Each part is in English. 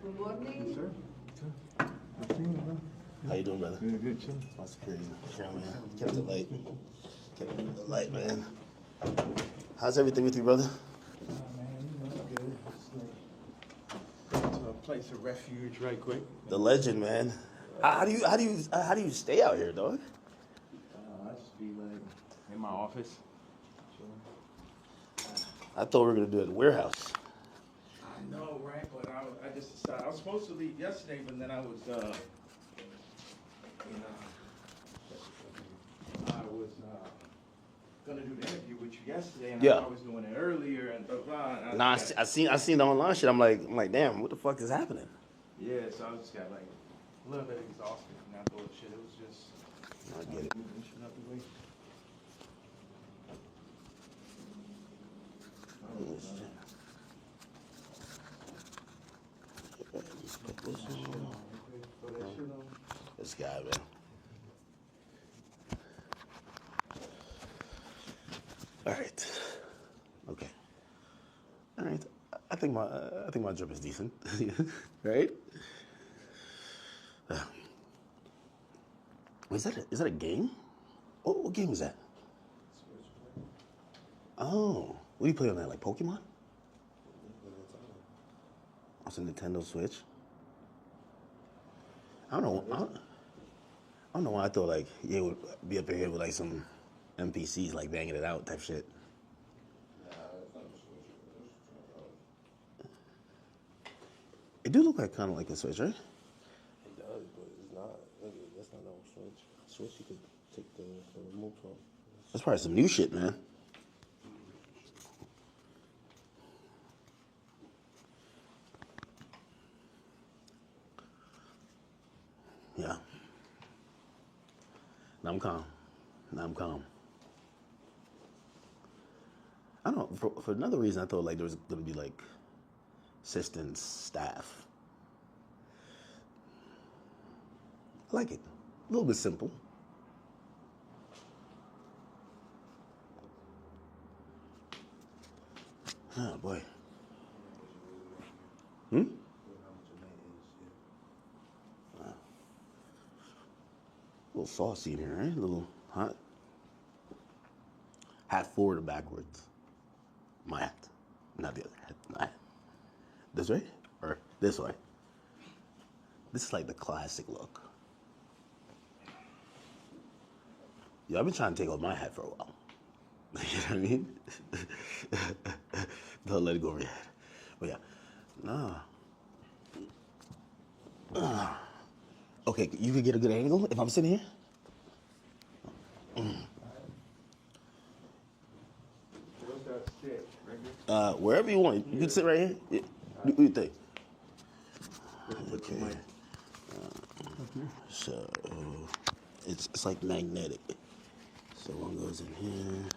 Good morning. Yes, sir. Good seeing you, man. How you doing, brother? Good, chilling. That's crazy. Yeah, man. Kept it light. Kept it light, man. How's everything with you, brother? Man, you know, good. Just like, to a place of refuge right quick. The legend, man. How do you stay out here, dog? I just be like in my office. Chilling. I thought we were gonna do it at the warehouse. I know, right? But I just decided I was supposed to leave yesterday, but then I was gonna do the interview with you yesterday, and Yeah. I was doing it earlier, and blah blah. Nah, I seen the online shit. I'm like, damn, what the fuck is happening? Yeah, so I just got like a little bit exhausted from that bullshit. It was just I get it. moving shit out the way. This guy, man. All right. Okay. All right. I think my drip is decent, right? Is that a game? What game is that? Oh, what do you play on that? Like Pokemon? It's a Nintendo Switch. I don't know why I thought like you would be up in here with like some NPCs like banging it out type shit. It do look like kind of like a Switch, right? It does, but it's not. That's not no Switch. Switch you could take the remote from. That's probably some new shit, man. Yeah. Now I'm calm. I don't know. For another reason, I thought like there was gonna be like assistants, staff. I like it. A little bit simple. Oh boy. A little saucy in here, right? A little hot. Hat forward or backwards? My hat, not the other hat. My hat. This way or this way? This is like the classic look. Yeah, I've been trying to take off my hat for a while. You know what I mean? Don't let it go over your head. But yeah, no. Okay, you could get a good angle if I'm sitting here? Where's that sit? Right here? Wherever you want. You can sit right here. Yeah. What do you think? Okay. So it's like magnetic. So one goes in here.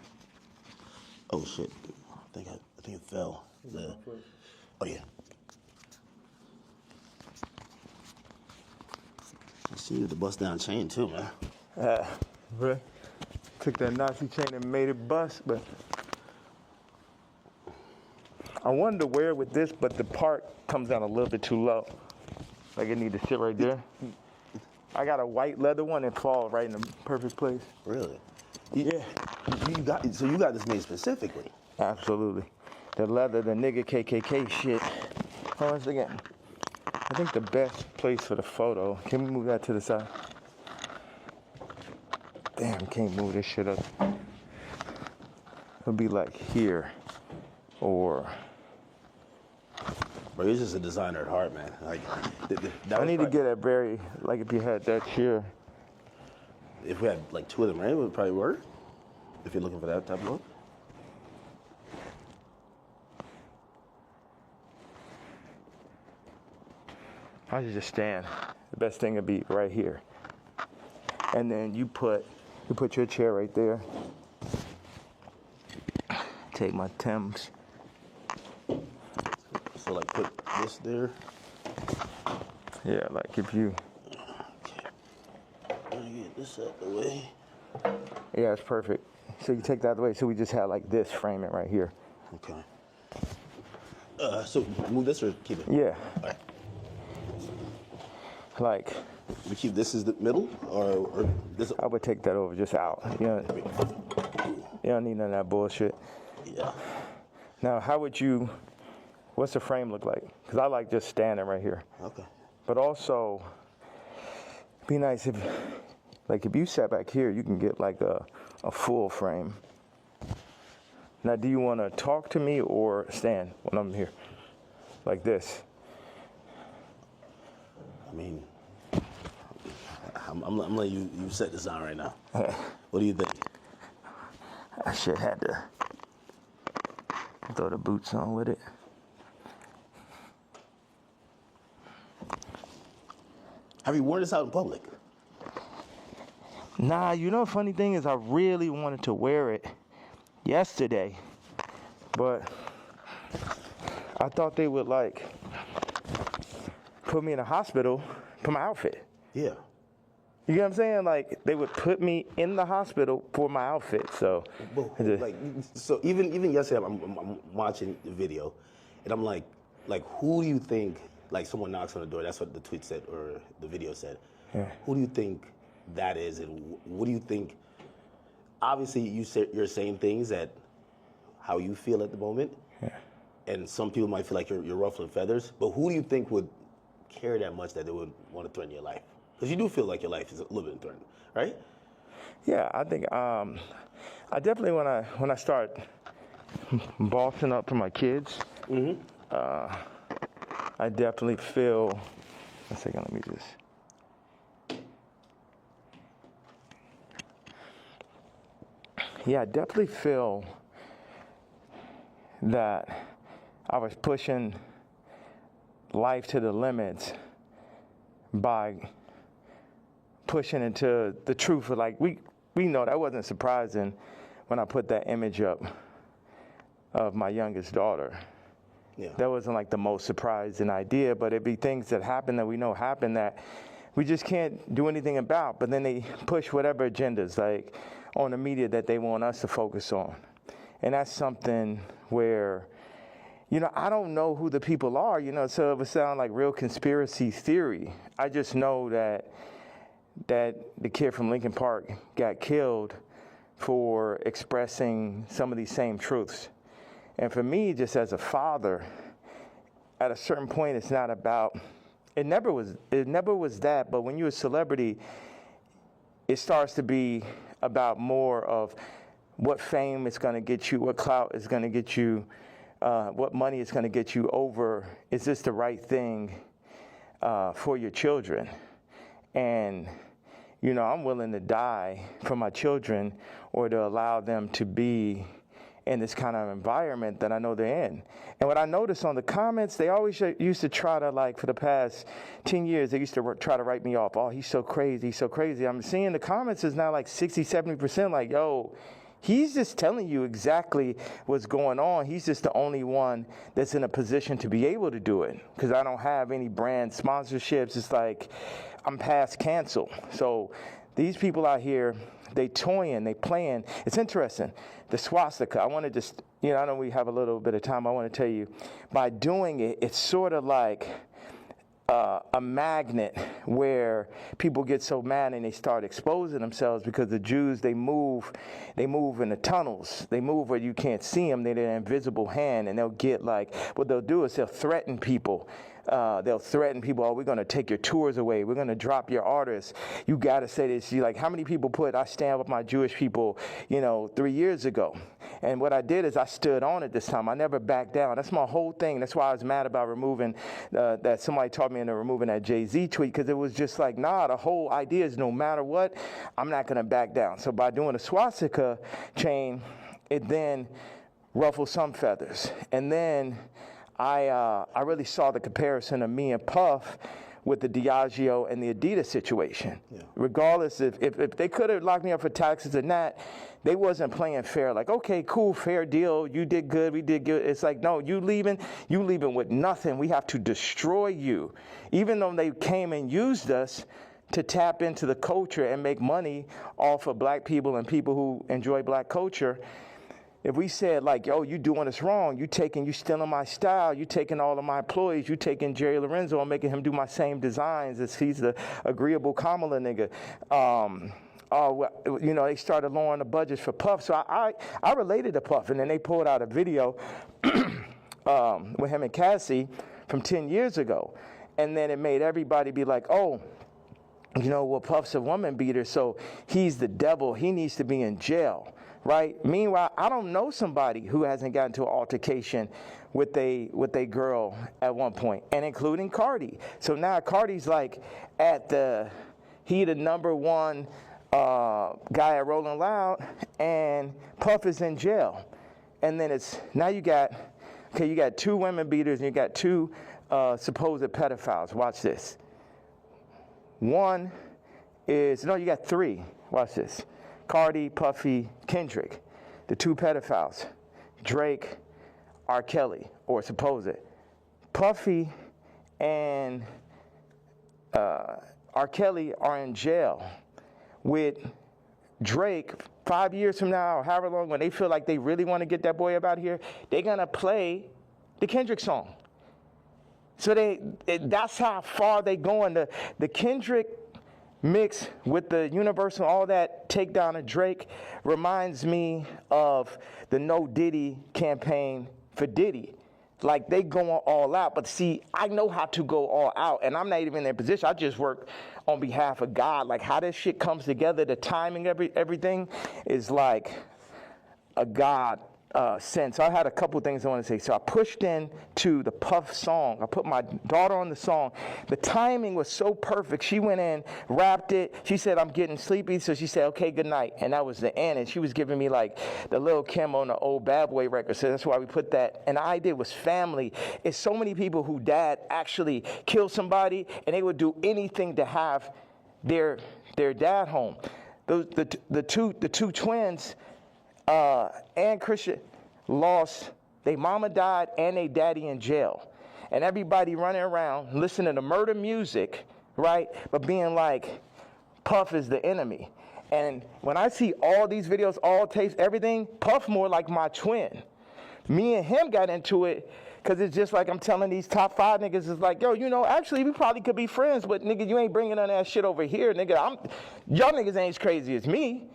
Oh shit! I think it fell. Oh yeah. I see you with the bust down chain too, man. Bro, took that Nazi chain and made it bust, but I wanted to wear it with this, but the part comes down a little bit too low. Like it need to sit right there. I got a white leather one that falls right in the perfect place. Really? Yeah. You got this made specifically. Absolutely. The leather, the nigga KKK shit. Hold on a second. I think the best place for the photo, can we move that to the side? Damn, can't move this shit up. It'll be like here, or... Bro, you're just a designer at heart, man. Like, I need to get a very, like if you had that chair. If we had like two of them, right, it would probably work. If you're looking for that type of look. I should just stand. The best thing would be right here. And then you put your chair right there. Take my Timbs. So like put this there. Yeah, like if you... Okay. Let me get this out the way. Yeah, it's perfect. So you take that out of the way. So we just had like this framing right here. Okay. So move this or keep it? Yeah. All right. Like, We keep this as the middle, or this? I would take that over just out. You don't need none of that bullshit. Yeah. Now, what's the frame look like? Because I like just standing right here. Okay. But also, it'd be nice if you sat back here, you can get like a full frame. Now, do you want to talk to me or stand when I'm here? Like this? I mean, I'm letting you set this on right now. What do you think? I should have to throw the boots on with it. Have you worn this out in public? Nah, the funny thing is I really wanted to wear it yesterday, but I thought they would put me in a hospital for my outfit. Yeah. You get what I'm saying? Like, they would put me in the hospital for my outfit, so. So even yesterday, I'm watching the video, and I'm like, who do you think, like, someone knocks on the door, that's what the tweet said, or the video said. Yeah. Who do you think that is, and what do you think? Obviously, you're saying things that how you feel at the moment, and some people might feel like you're ruffling feathers, but who do you think would care that much that they would want to threaten your life? Because you do feel like your life is a little bit threatened, right? Yeah, I think I definitely when I start bossing up for my kids, I definitely feel. One second, let me just. Yeah, I definitely feel that I was pushing life to the limits by pushing into the truth. Like, we know that wasn't surprising when I put that image up of my youngest daughter. Yeah. That wasn't like the most surprising idea, but it'd be things that happen that we know happen that we just can't do anything about. But then they push whatever agendas, like on the media, that they want us to focus on. And that's something where, I don't know who the people are, so it would sound like real conspiracy theory. I just know that the kid from Lincoln Park got killed for expressing some of these same truths. And for me, just as a father, at a certain point, it's not about, it never was that, but when you're a celebrity, it starts to be about more of what fame is going to get you, what clout is going to get you, what money is going to get you over, is this the right thing for your children? And, I'm willing to die for my children or to allow them to be in this kind of environment that I know they're in. And what I noticed on the comments, they always used to try to, for the past 10 years, they used to try to write me off. Oh, he's so crazy, he's so crazy. I'm seeing the comments is now 60, 70% like, yo, he's just telling you exactly what's going on. He's just the only one that's in a position to be able to do it, because I don't have any brand sponsorships. It's like I'm past cancel. So these people out here, they toying, they playing. It's interesting. The swastika, I want to just, I know we have a little bit of time. I want to tell you, by doing it, it's sort of like a magnet where people get so mad and they start exposing themselves, because the Jews, they move in the tunnels. They move where you can't see them. They're an invisible hand, and they'll get what they'll do is they'll threaten people. They'll threaten people, oh, we're going to take your tours away. We're going to drop your artists. You got to say this. How many people I stand with my Jewish people, 3 years ago. And what I did is I stood on it this time. I never backed down. That's my whole thing. That's why I was mad about removing, that somebody taught me into removing that Jay-Z tweet, because it was just like, nah, the whole idea is no matter what, I'm not going to back down. So by doing a swastika chain, it then ruffled some feathers. And then I really saw the comparison of me and Puff with the Diageo and the Adidas situation. Yeah. Regardless, if they could have locked me up for taxes and that, they wasn't playing fair. Like, okay, cool, fair deal. You did good, we did good. It's like, no, you leaving with nothing. We have to destroy you. Even though they came and used us to tap into the culture and make money off of black people and people who enjoy black culture, if we said like, yo, you doing us wrong, you stealing my style, you taking all of my employees, you taking Jerry Lorenzo and making him do my same designs as he's the agreeable Kamala nigga. You know, they started lowering the budgets for Puff. So I related to Puff, and then they pulled out a video with him and Cassie from 10 years ago. And then it made everybody be like, oh, you know, well, Puff's a woman beater, so he's the devil. He needs to be in jail, right? Meanwhile, I don't know somebody who hasn't gotten into an altercation with a girl at one point, and including Carti. So now Carti's like he the number one guy at Rolling Loud, and Puff is in jail. And then now you got two women beaters and you got two supposed pedophiles. Watch this. You got three. Watch this. Carti, Puffy, Kendrick, the two pedophiles. Drake, R. Kelly, or supposed. Puffy and R. Kelly are in jail with Drake 5 years from now, or however long, when they feel like they really want to get that boy up out here, they're going to play the Kendrick song. So that's how far they going. The Kendrick mix with the Universal, all that takedown of Drake reminds me of the No Diddy campaign for Diddy. Like, they going all out. But see, I know how to go all out, and I'm not even in their position. I just work on behalf of God. Like, how this shit comes together, the timing, everything is like a God sense. I had a couple things I want to say. So I pushed into the Puff song. I put my daughter on the song. The timing was so perfect. She went in, rapped it. She said, I'm getting sleepy. So she said, okay, good night. And that was the end. And she was giving me like the Lil Kim on the old Bad Boy record. So that's why we put that. And the idea was family. It's so many people who dad actually killed somebody, and they would do anything to have their dad home. The two twins, and Christian lost, their mama died and their daddy in jail. And everybody running around listening to murder music, right? But being like, Puff is the enemy. And when I see all these videos, all tapes, everything, Puff more like my twin. Me and him got into it because it's just like I'm telling these top 5 niggas, it's like, yo, you know, actually we probably could be friends, but nigga, you ain't bringing none of that shit over here, nigga. Y'all niggas ain't as crazy as me.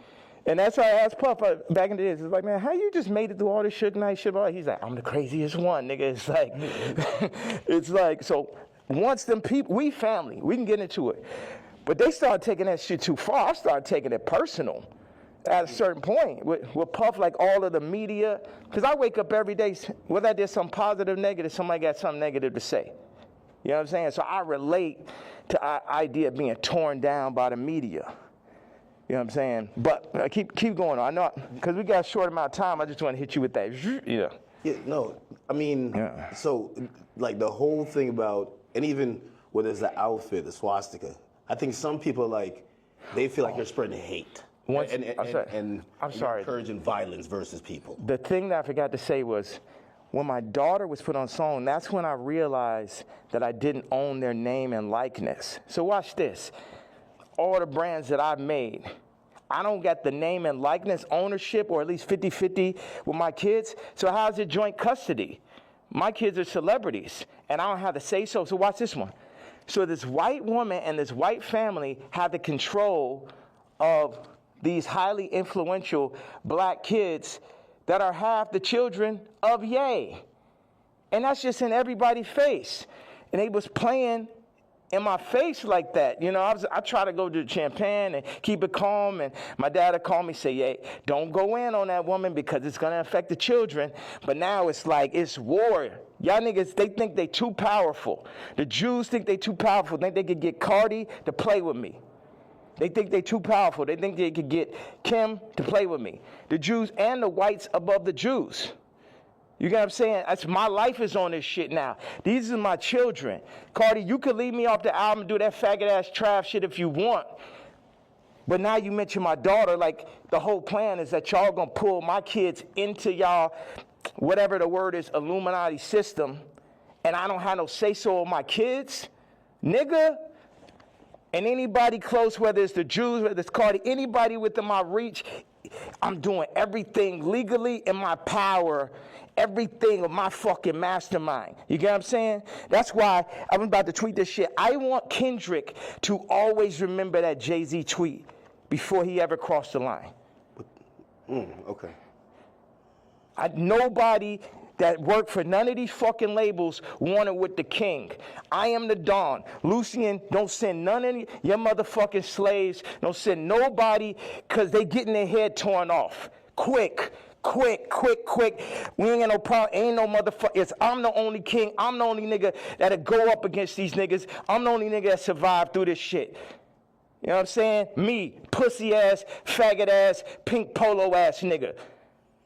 And that's why I asked Puff back in the days. It's like, man, how you just made it through all this Suge Knight shit? He's like, I'm the craziest one, nigga. It's like, it's like, so once them people, we family, we can get into it. But they started taking that shit too far. I started taking it personal at a certain point with Puff, like all of the media. Because I wake up every day, whether I did something positive, negative, somebody got something negative to say. You know what I'm saying? So I relate to the idea of being torn down by the media. You know what I'm saying? But keep going on. I know, because we got a short amount of time, I just want to hit you with that. Yeah. Yeah, no, I mean, So, like, the whole thing about, and even whether it's the outfit, the swastika, I think some people, like, they feel like you're spreading hate. And encouraging violence versus people. The thing that I forgot to say was, when my daughter was put on song, that's when I realized that I didn't own their name and likeness. So watch this. All the brands that I've made, I don't got the name and likeness ownership, or at least 50-50 with my kids. So how's it joint custody? My kids are celebrities, and I don't have to say so. So watch this one. So this white woman and this white family have the control of these highly influential black kids that are half the children of Ye. And that's just in everybody's face. And they was playing in my face like that. You know, I try to go to Champagne and keep it calm, and my dad would call me, say, hey, don't go in on that woman because it's going to affect the children. But now it's like, it's war. Y'all niggas, they think they too powerful. The Jews think they too powerful. Think they could get Carti to play with me. They think they too powerful. They think they could get Kim to play with me. The Jews and the whites above the Jews. You get what I'm saying? My life is on this shit now. These are my children. Carti, you could leave me off the album and do that faggot-ass trash shit if you want. But now you mention my daughter, like the whole plan is that y'all gonna pull my kids into y'all, whatever the word is, Illuminati system, and I don't have no say-so of my kids? Nigga. And anybody close, whether it's the Jews, whether it's Carti, anybody within my reach, I'm doing everything legally in my power, everything of my fucking mastermind. You get what I'm saying? That's why I'm about to tweet this shit. I want Kendrick to always remember that Jay-Z tweet before he ever crossed the line. Okay. Nobody that worked for none of these fucking labels wanted with the king. I am the Don. Lucian, don't send none of your motherfucking slaves. Don't send nobody, because they getting their head torn off. Quick. We ain't got no problem. Ain't no motherfucker. I'm the only king. I'm the only nigga that'll go up against these niggas. I'm the only nigga that survived through this shit. You know what I'm saying? Me, pussy ass, faggot ass, pink polo ass nigga.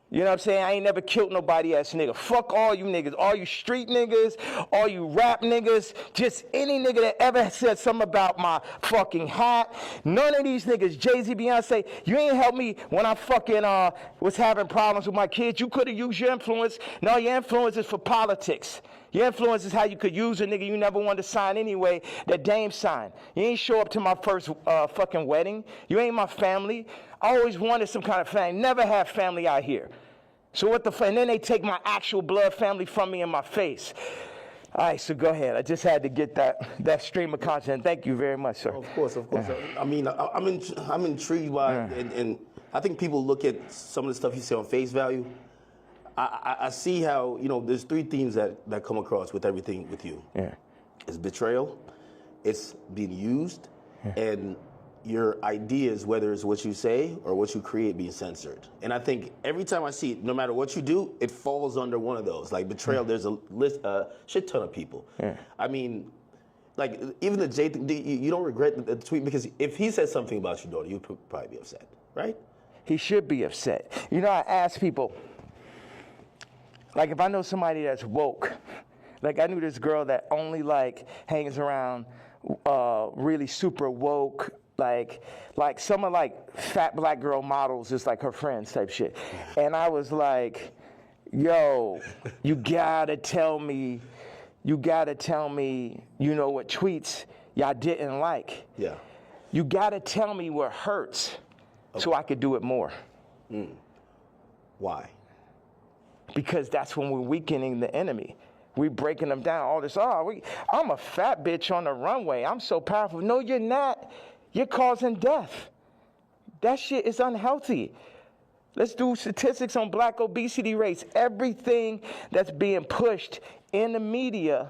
You know what I'm saying? I ain't never killed nobody ass nigga. Fuck all you niggas. All you street niggas, all you rap niggas, just any nigga that ever said something about my fucking hat. None of these niggas, Jay-Z, Beyonce, you ain't helped me when I fucking was having problems with my kids. You could have used your influence. No, your influence is for politics. Your influence is how you could use a nigga you never wanted to sign anyway, that Dame signed. You ain't show up to my first fucking wedding. You ain't my family. I always wanted some kind of family. Never had family out here. So what the fuck? And then they take my actual blood family from me in my face. All right, so go ahead. I just had to get that stream of content. Thank you very much, sir. Of course. I mean, I'm intrigued by, and I think people look at some of the stuff you say on face value. I see how, there's three themes that come across with everything with you. Yeah. It's betrayal, it's being used, and your ideas, whether it's what you say or what you create, being censored. And I think every time I see it, no matter what you do, it falls under one of those. Like betrayal, there's a shit ton of people. Yeah. I mean, like even the Jay thing, you don't regret the tweet, because if he said something about your daughter, you'd probably be upset, right? He should be upset. I ask people, like if I know somebody that's woke, like I knew this girl that only like hangs around really super woke, like some of like fat black girl models, just like her friends type shit. And I was like, yo, you gotta tell me, what tweets y'all didn't like. Yeah. You gotta tell me what hurts so I could do it more. Why? Because that's when we're weakening the enemy. We're breaking them down. All this, I'm a fat bitch on the runway. I'm so powerful. No, you're not. You're causing death. That shit is unhealthy. Let's do statistics on black obesity rates. Everything that's being pushed in the media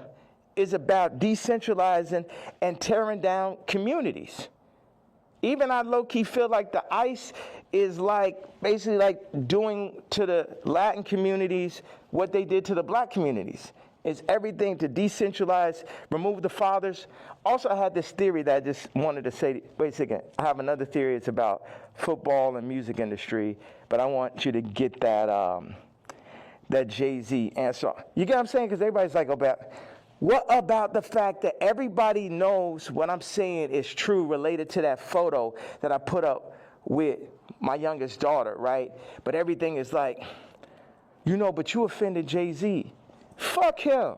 is about decentralizing and tearing down communities. Even I low-key feel like the ICE is basically like doing to the Latin communities what they did to the black communities. It's everything to decentralize, remove the fathers. Also, I had this theory that I just wanted to say, wait a second, I have another theory. It's about football and music industry, but I want you to get that Jay-Z answer. You get what I'm saying? Because everybody's like, what about the fact that everybody knows what I'm saying is true related to that photo that I put up with my youngest daughter, right? But everything is like, but you offended Jay-Z. Fuck him.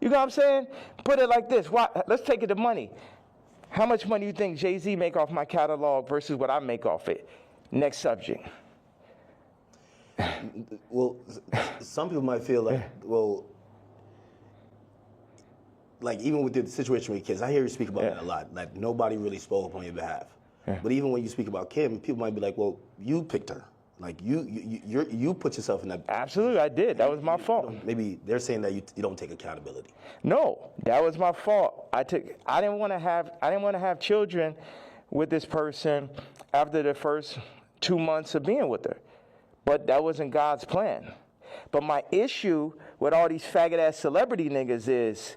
You know what I'm saying? Put it like this. Let's take it to money. How much money do you think Jay-Z make off my catalog versus what I make off it? Next subject. Well, some people might feel like, like even with the situation with kids, I hear you speak about that a lot. Like nobody really spoke up on your behalf. Yeah. But even when you speak about Kim, people might be like, well, you picked her. Like you put yourself in that. Absolutely, I did. That was my fault. Maybe they're saying that you don't take accountability. No, that was my fault. I didn't want to have children with this person after the first 2 months of being with her. But that wasn't God's plan. But my issue with all these faggot-ass celebrity niggas is,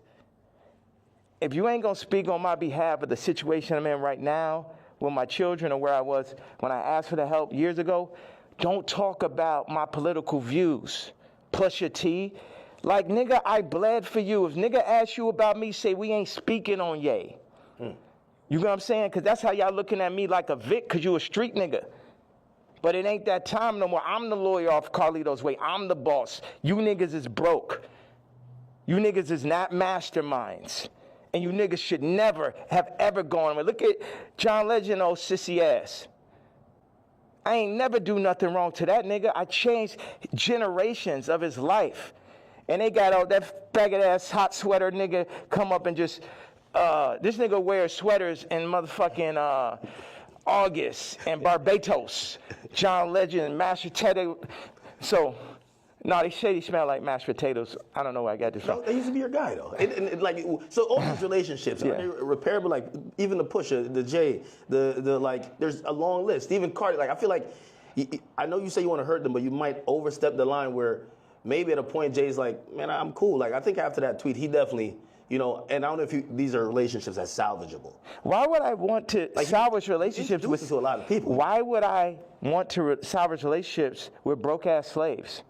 if you ain't gonna speak on my behalf of the situation I'm in right now with my children or where I was when I asked for the help years ago, don't talk about my political views. Plus your T. Like, nigga, I bled for you. If nigga asks you about me, say we ain't speaking on Ye. You know what I'm saying? Because that's how y'all looking at me like a Vic, because you a street nigga. But it ain't that time no more. I'm the lawyer off Carlito's Way. I'm the boss. You niggas is broke. You niggas is not masterminds. And you niggas should never have ever gone. Look at John Legend, old sissy ass. I ain't never do nothing wrong to that nigga. I changed generations of his life. And they got all that faggot ass hot sweater nigga come up and just, this nigga wears sweaters in motherfucking August and Barbados. John Legend, mashed potato. So, no, they say he smell like mashed potatoes. I don't know where I got this from. No, they used to be your guy, though. And like, so all these relationships, are they repairable? Like, even the Pusha, the Jay, the like, there's a long list. Even Carti, like, I feel like, I know you say you want to hurt them, but you might overstep the line where maybe at a point Jay's like, man, I'm cool. Like, I think after that tweet, he definitely, you know, and I don't know if these are relationships that's salvageable. Why would I want to salvage relationships with to a lot of people? Why would I want to salvage relationships with broke-ass slaves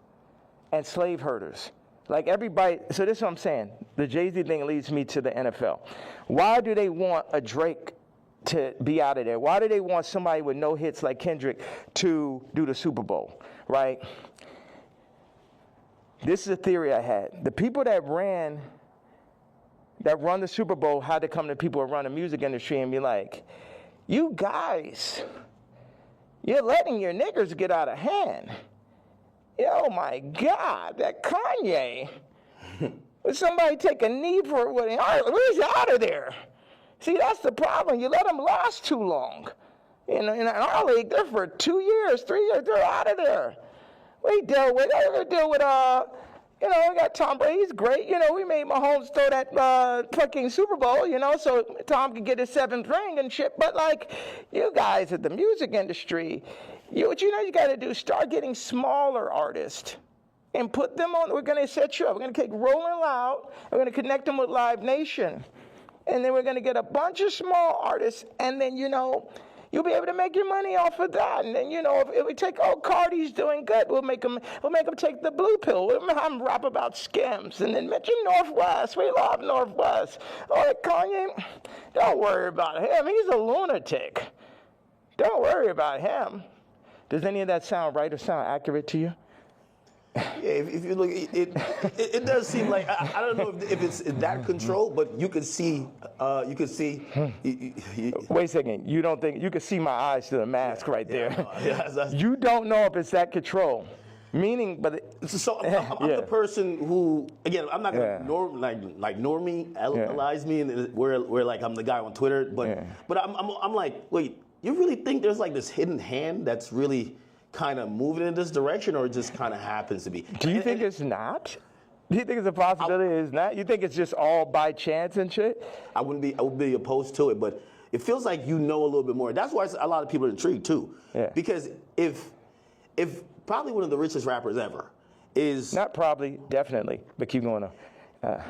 and slave herders? Like everybody, so this is what I'm saying. The Jay-Z thing leads me to the NFL. Why do they want a Drake to be out of there? Why do they want somebody with no hits like Kendrick to do the Super Bowl, right? This is a theory I had. The people that run the Super Bowl had to come to people who run the music industry and be like, you guys, you're letting your niggers get out of hand. Oh my God, that Kanye. Would somebody take a knee for it? Where's he out of there? See, that's the problem. You let them last too long. In our league, they're for 2 years, 3 years, they're out of there. We deal with we got Tom Brady, he's great. We made Mahomes throw that fucking Super Bowl, so Tom could get his 7th ring and shit. But like, you guys at the music industry, what you got to do, start getting smaller artists and put them on. We're going to set you up. We're going to take Rolling Loud. We're going to connect them with Live Nation. And then we're going to get a bunch of small artists. And then, you'll be able to make your money off of that. And then, if we take, Carti's doing good, we'll make them take the blue pill. We'll have them rap about scams. And then mention Northwest. We love Northwest. Kanye, don't worry about him. He's a lunatic. Don't worry about him. Does any of that sound right or sound accurate to you? Yeah, if you look, it does seem like I don't know if it's that control, but you could see. Wait a second. You don't think you could see my eyes through the mask right there? You don't know if it's that control. Meaning, but so I'm the person who, again, I'm not gonna normalize me, and where like I'm the guy on Twitter, but I'm like, wait, you really think there's like this hidden hand that's really kind of moving in this direction, or it just kind of happens to be? Do you think it's not? Do you think it's a possibility it's not? You think it's just all by chance and shit? I would be opposed to it, but it feels like a little bit more. That's why a lot of people are intrigued too. Yeah. Because if probably one of the richest rappers ever is not probably, definitely, but keep going on.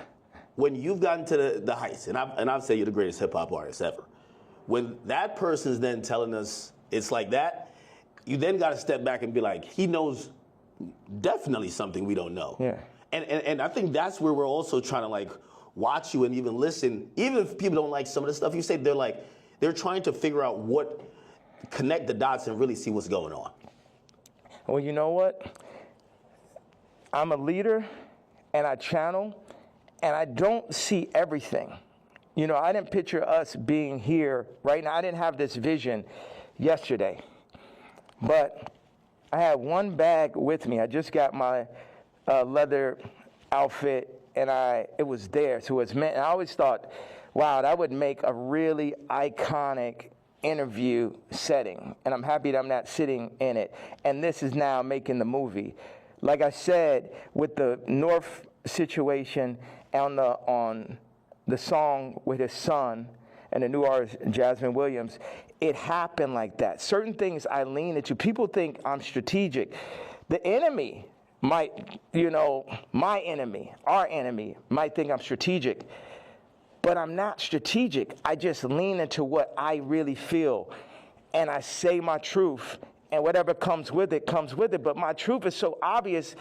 When you've gotten to the heights, and I've said you're the greatest hip hop artist ever. When that person's then telling us it's like that, you then got to step back and be like, he knows definitely something we don't know. Yeah. And I think that's where we're also trying to like watch you and even listen. Even if people don't like some of the stuff you say, they're trying to figure out connect the dots and really see what's going on. Well, you know what? I'm a leader and I channel and I don't see everything. I didn't picture us being here right now. I didn't have this vision yesterday. But I had one bag with me. I just got my leather outfit, and it was there. So it was meant. And I always thought, wow, that would make a really iconic interview setting. And I'm happy that I'm not sitting in it. And this is now making the movie. Like I said, with the North situation on the song with his son and the new artist, Jasmine Williams, it happened like that. Certain things I lean into. People think I'm strategic. The enemy might, my enemy, our enemy, might think I'm strategic. But I'm not strategic. I just lean into what I really feel. And I say my truth. And whatever comes with it, comes with it. But my truth is so obvious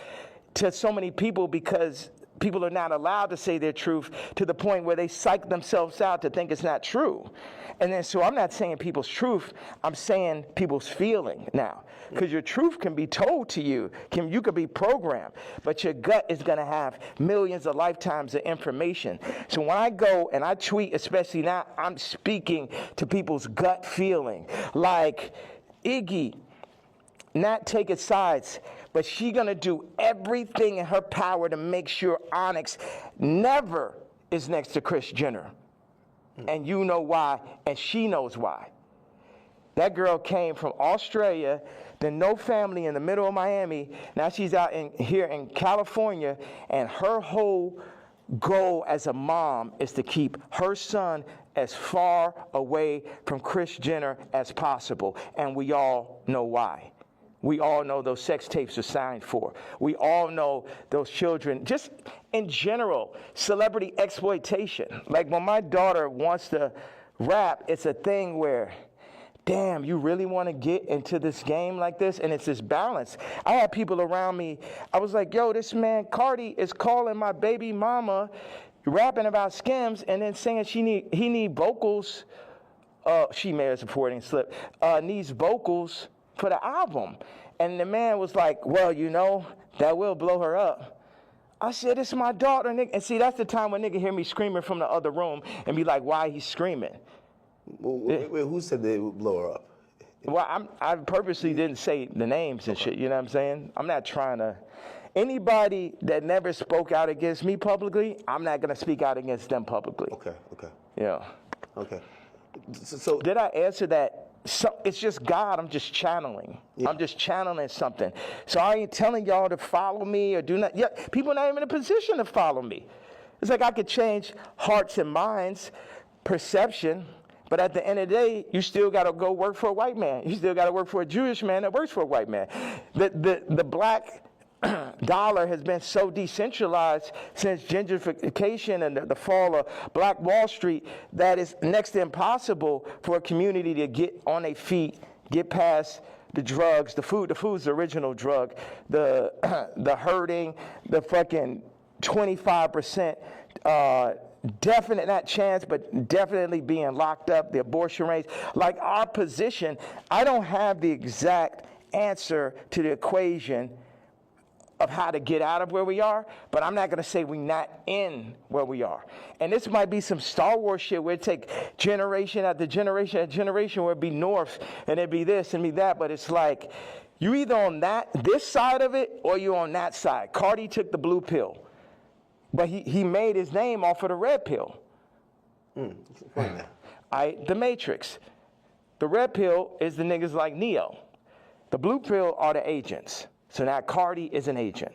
to so many people because people are not allowed to say their truth to the point where they psych themselves out to think it's not true. And then, so I'm not saying people's truth, I'm saying people's feeling now. Because your truth can be told to you, you could be programmed, but your gut is gonna have millions of lifetimes of information. So when I go and I tweet, especially now, I'm speaking to people's gut feeling. Like, Iggy, not taking sides, but she gonna do everything in her power to make sure Onyx never is next to Kris Jenner. And you know why, and she knows why. That girl came from Australia, then no family in the middle of Miami. Now she's out here in California, and her whole goal as a mom is to keep her son as far away from Kris Jenner as possible. And we all know why. We all know those sex tapes are signed for. We all know those children, just in general, celebrity exploitation. Like when my daughter wants to rap, it's a thing where, damn, you really want to get into this game like this? And it's this balance. I had people around me, I was like, yo, this man Carti is calling my baby mama, rapping about Skims, and then saying he need vocals. She may have supporting slip, needs vocals for the album. And the man was like, well, you know, that will blow her up. I said, it's my daughter, nigga. And see, that's the time when nigga hear me screaming from the other room and be like, why he screaming? Wait, who said they would blow her up? Well, I purposely didn't say the names and shit, you know what I'm saying? I'm not trying to. Anybody that never spoke out against me publicly, I'm not going to speak out against them publicly. Okay. Yeah. Okay. So did I answer that? So it's just God. I'm just channeling. Yeah. I'm just channeling something. So I ain't telling y'all to follow me or do not. Yeah, people are not even in a position to follow me. It's like I could change hearts and minds, perception, but at the end of the day, you still got to go work for a white man. You still got to work for a Jewish man that works for a white man. The black dollar has been so decentralized since gentrification and the fall of Black Wall Street that it's next to impossible for a community to get on their feet, get past the drugs, the food. The food's the original drug. The hurting, the fucking 25%, definite, not chance, but definitely being locked up, the abortion rates. Like our position, I don't have the exact answer to the equation of how to get out of where we are, but I'm not going to say we're not in where we are. And this might be some Star Wars shit where it take generation after generation after generation where it'd be North and it'd be this and be that, but it's like you either on this side of it or you on that side. Carti took the blue pill, but he made his name off of the red pill. The Matrix. The red pill is the niggas like Neo. The blue pill are the agents. So now Carti is an agent.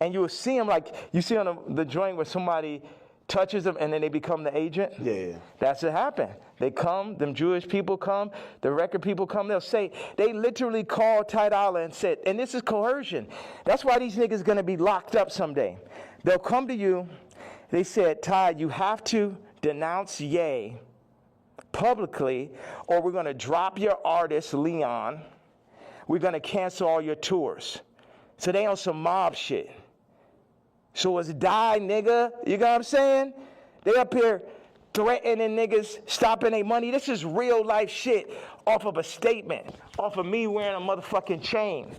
And you will see him like, you see on the joint where somebody touches them and then they become the agent? Yeah. That's what happened. They come, them Jewish people come, the record people come, they'll say, they literally called Ty Dolla and said, and this is coercion. That's why these niggas gonna be locked up someday. They'll come to you, they said, Ty, you have to denounce Ye publicly or we're gonna drop your artist, Leon. We're going to cancel all your tours. So they on some mob shit. So it's die, nigga. You know what I'm saying? They up here threatening niggas, stopping their money. This is real life shit off of a statement. Off of me wearing a motherfucking chain.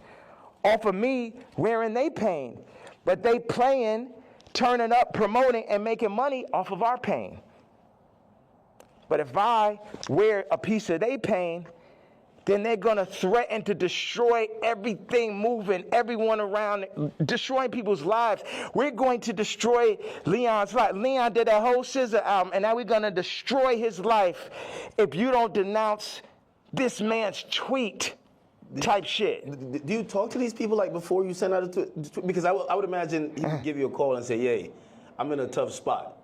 Off of me wearing they pain. But they playing, turning up, promoting, and making money off of our pain. But if I wear a piece of they pain, then they're going to threaten to destroy everything moving, everyone around, destroying people's lives. We're going to destroy Leon's life. Leon did that whole SZA album, and now we're going to destroy his life if you don't denounce this man's tweet type shit. Do you talk to these people like before you send out a tweet? Because I would imagine he would give you a call and say, "Yay, I'm in a tough spot."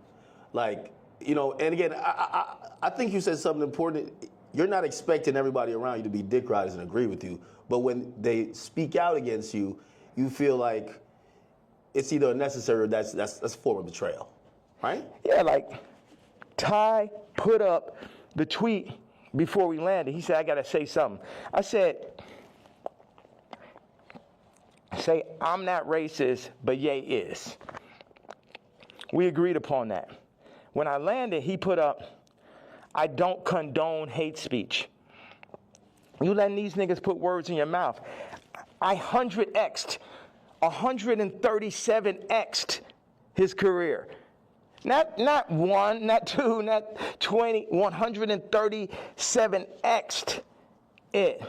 Like, you know, and again, I think you said something important. You're not expecting everybody around you to be dick riders and agree with you, but when they speak out against you, you feel like it's either necessary or that's a form of betrayal, right? Yeah, like Ty put up the tweet before we landed. He said, I got to say something. I said, say, I'm not racist, but Ye is. We agreed upon that. When I landed, he put up, I don't condone hate speech. You letting these niggas put words in your mouth. I 137x'd his career. Not one, not two, not 20, 137x'd it.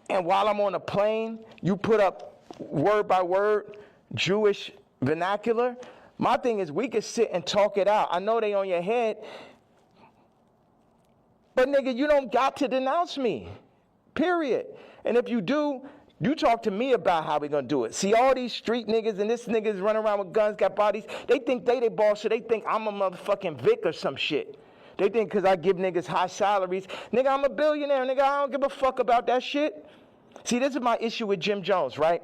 And while I'm on a plane, you put up word by word Jewish vernacular. My thing is we could sit and talk it out. I know they on your head, but nigga, you don't got to denounce me, period. And if you do, you talk to me about how we gonna do it. See all these street niggas and this niggas running around with guns, got bodies, they think they boss, so they think I'm a motherfucking Vic or some shit. They think because I give niggas high salaries, nigga, I'm a billionaire, nigga, I don't give a fuck about that shit. See, this is my issue with Jim Jones, right?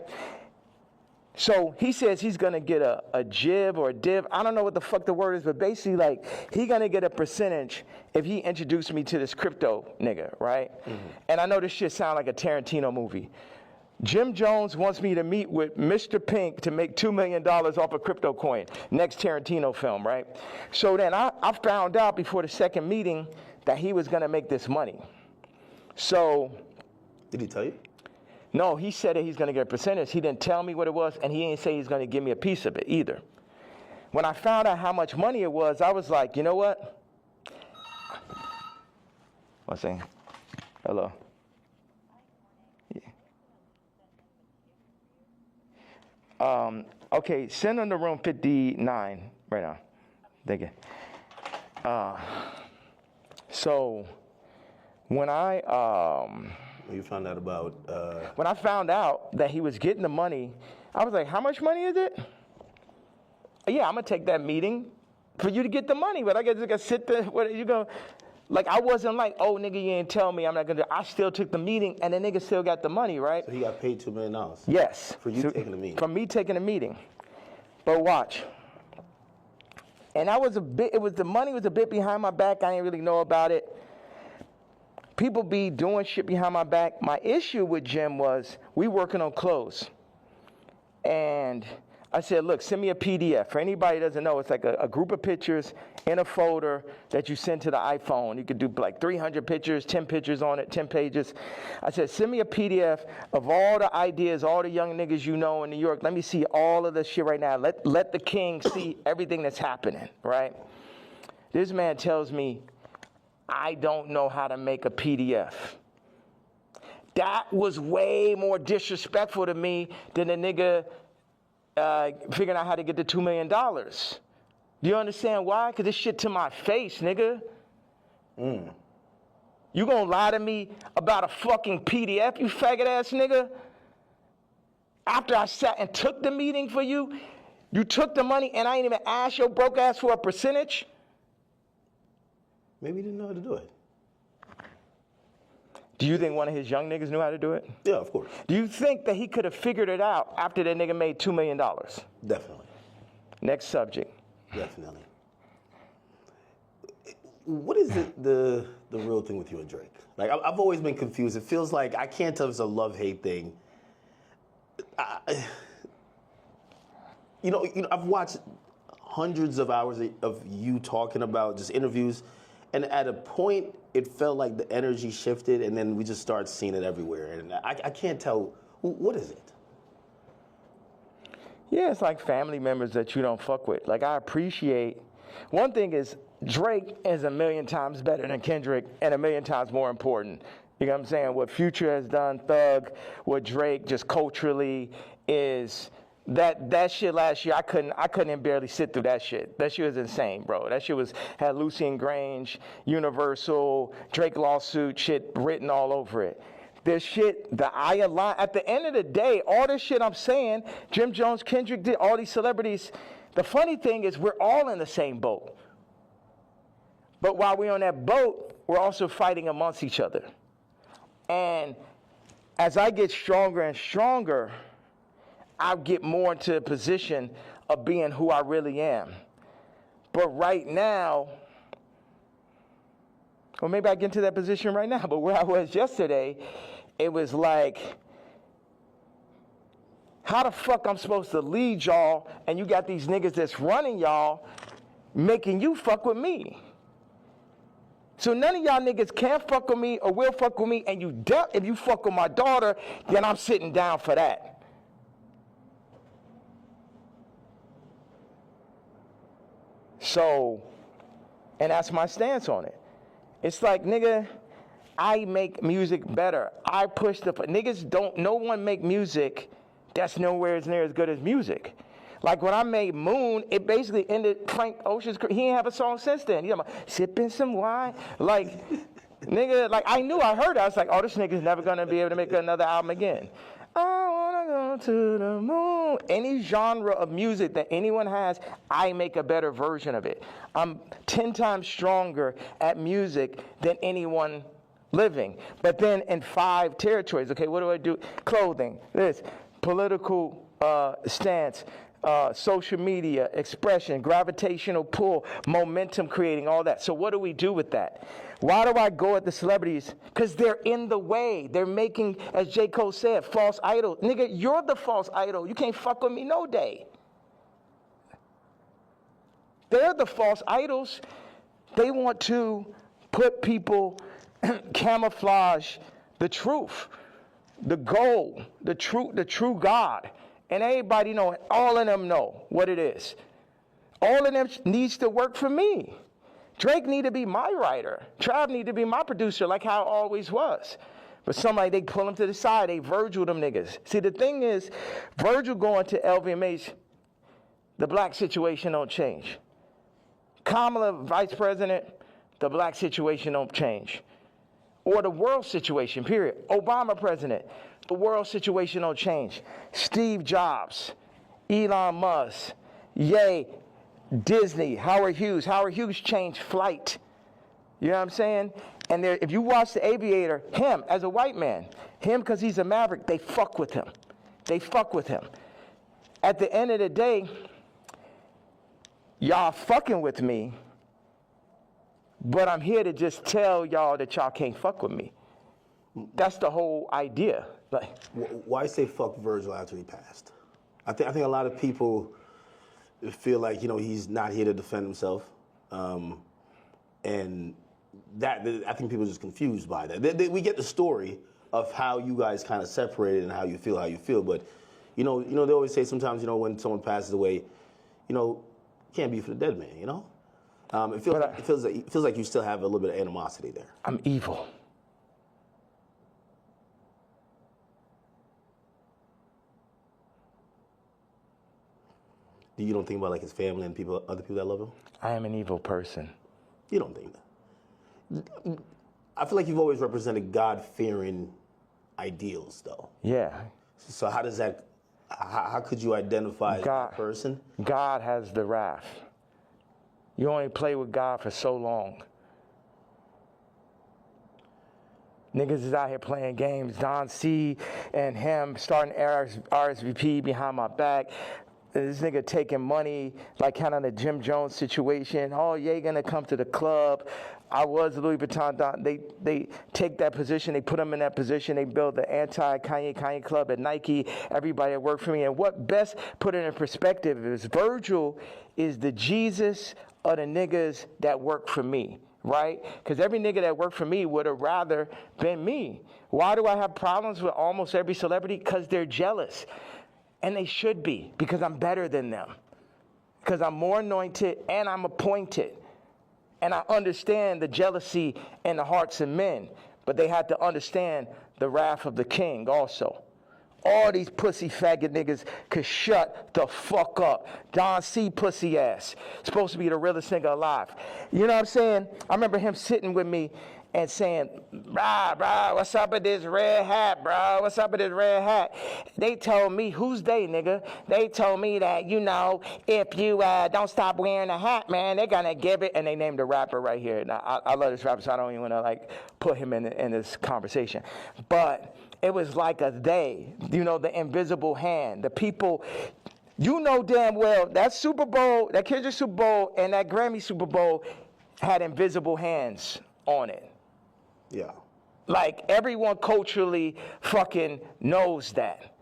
So he says he's gonna get a jib or a div. I don't know what the fuck the word is, but basically like he gonna get a percentage if he introduced me to this crypto nigga, right? Mm-hmm. And I know this shit sound like a Tarantino movie. Jim Jones wants me to meet with Mr. Pink to make $2 million off a crypto coin. Next Tarantino film, right? So then I found out before the second meeting that he was gonna make this money. So. Did he tell you? No, he said that he's going to get a percentage. He didn't tell me what it was, and he didn't say he's going to give me a piece of it either. When I found out how much money it was, I was like, you know what? One second. Hello. Yeah. Okay, send them to room 59 right now. Thank you. So when you found out about... When I found out that he was getting the money, I was like, how much money is it? Yeah, I'm going to take that meeting for you to get the money, but I got to sit there. What you go? Like, I wasn't like, oh, nigga, you ain't tell me I'm not going to do it. I still took the meeting, and the nigga still got the money, right? So he got paid $2 million? Yes. For you taking the meeting? For me taking the meeting. But watch. And the money was a bit behind my back. I didn't really know about it. People be doing shit behind my back. My issue with Jim was we working on clothes. And I said, look, send me a PDF. For anybody who doesn't know, it's like a group of pictures in a folder that you send to the iPhone. You could do like 300 pictures, 10 pictures on it, 10 pages. I said, send me a PDF of all the ideas, all the young niggas you know in New York. Let me see all of this shit right now. Let the king see everything that's happening, right? This man tells me, I don't know how to make a PDF. That was way more disrespectful to me than the nigga figuring out how to get the $2 million. Do you understand why? Because this shit to my face, nigga. You gonna lie to me about a fucking PDF, you faggot ass nigga? After I sat and took the meeting for you, you took the money and I ain't even asked your broke ass for a percentage? Maybe he didn't know how to do it. Do you think one of his young niggas knew how to do it? Yeah, of course. Do you think that he could have figured it out after that nigga made $2 million? Definitely. Next subject. Definitely. What is the real thing with you and Drake? Like, I've always been confused. It feels like, I can't tell if it's a love-hate thing. You know, I've watched hundreds of hours of you talking about just interviews, and at a point, it felt like the energy shifted, and then we just started seeing it everywhere. And I can't tell, what is it? Yeah, it's like family members that you don't fuck with. Like, I appreciate, one thing is, Drake is a million times better than Kendrick and a million times more important. You know what I'm saying? What Future has done, Thug, what Drake just culturally is... That shit last year, I couldn't even barely sit through that shit. That shit was insane, bro. That shit had Lucian Grange, Universal, Drake lawsuit shit written all over it. This shit, at the end of the day, all this shit I'm saying, Jim Jones, Kendrick did, all these celebrities, the funny thing is we're all in the same boat. But while we're on that boat, we're also fighting amongst each other. And as I get stronger and stronger, I'll get more into a position of being who I really am. But right now, or maybe I get into that position right now, but where I was yesterday, it was like, how the fuck I'm supposed to lead y'all and you got these niggas that's running y'all making you fuck with me? So none of y'all niggas can fuck with me or will fuck with me, and if you fuck with my daughter, then I'm sitting down for that. So, and that's my stance on it. It's like, nigga, I make music better. I push no one make music that's nowhere as near as good as music. Like when I made Moon, it basically ended Frank Ocean's career. He ain't have a song since then. You know, sipping some wine. Like, nigga, like I heard it. I was like, oh, this nigga's never gonna be able to make another album again. I wanna go to the moon. Any genre of music that anyone has, I make a better version of it. I'm 10 times stronger at music than anyone living. But then in 5 territories, okay, what do I do? Clothing, this, political stance, social media, expression, gravitational pull, momentum creating, all that. So what do we do with that? Why do I go at the celebrities? Because they're in the way. They're making, as J. Cole said, false idol. Nigga, you're the false idol. You can't fuck with me no day. They're the false idols. They want to put people, camouflage the truth, the goal, the true God. And everybody know, all of them know what it is. All of them needs to work for me. Drake need to be my writer. Trav need to be my producer, like how it always was. But somebody, they pull him to the side, they Virgil them niggas. See, the thing is, Virgil going to LVMH, the black situation don't change. Kamala, vice president, the black situation don't change. Or the world situation, period. Obama president, the world situation don't change. Steve Jobs, Elon Musk, Ye, Disney, Howard Hughes. Howard Hughes changed flight. You know what I'm saying? And if you watch The Aviator, him as a white man, him because he's a maverick, they fuck with him. They fuck with him. At the end of the day, y'all fucking with me, but I'm here to just tell y'all that y'all can't fuck with me. That's the whole idea. Like, why say fuck Virgil after he passed? I think a lot of people feel like, you know, he's not here to defend himself, and that I think people are just confused by that. We get the story of how you guys kind of separated and how you feel, but you know they always say sometimes, you know, when someone passes away, you know, can't be for the dead man, you know. It feels like you still have a little bit of animosity there. I'm evil. You don't think about like his family and other people that love him? I am an evil person. You don't think that? I feel like you've always represented God-fearing ideals, though. Yeah. So how does that? How could you identify that person? God has the wrath. You only play with God for so long. Niggas is out here playing games. Don C and him starting RSVP behind my back. This nigga taking money, like kind of the Jim Jones situation. Oh, Ye gonna come to the club. I was Louis Vuitton. They take that position. They put him in that position. They build the anti-Kanye club at Nike. Everybody that worked for me. And what best put it in perspective is Virgil is the Jesus of the niggas that work for me, right? Because every nigga that worked for me would have rather been me. Why do I have problems with almost every celebrity? Because they're jealous. And they should be, because I'm better than them. Because I'm more anointed and I'm appointed. And I understand the jealousy in the hearts of men. But they had to understand the wrath of the king also. All these pussy faggot niggas could shut the fuck up. Don C. pussy ass. Supposed to be the realest nigga alive. You know what I'm saying? I remember him sitting with me and saying, brah, what's up with this red hat, bro? What's up with this red hat? They told me, who's they, nigga? They told me that, you know, if you don't stop wearing a hat, man, they're gonna give it. And they named a rapper right here. Now, I love this rapper, so I don't even wanna, like, put him in this conversation. But it was like a they, you know, the invisible hand, the people. You know damn well that Super Bowl, that Kendrick Super Bowl and that Grammy Super Bowl had invisible hands on it. Yeah. Like everyone culturally fucking knows that.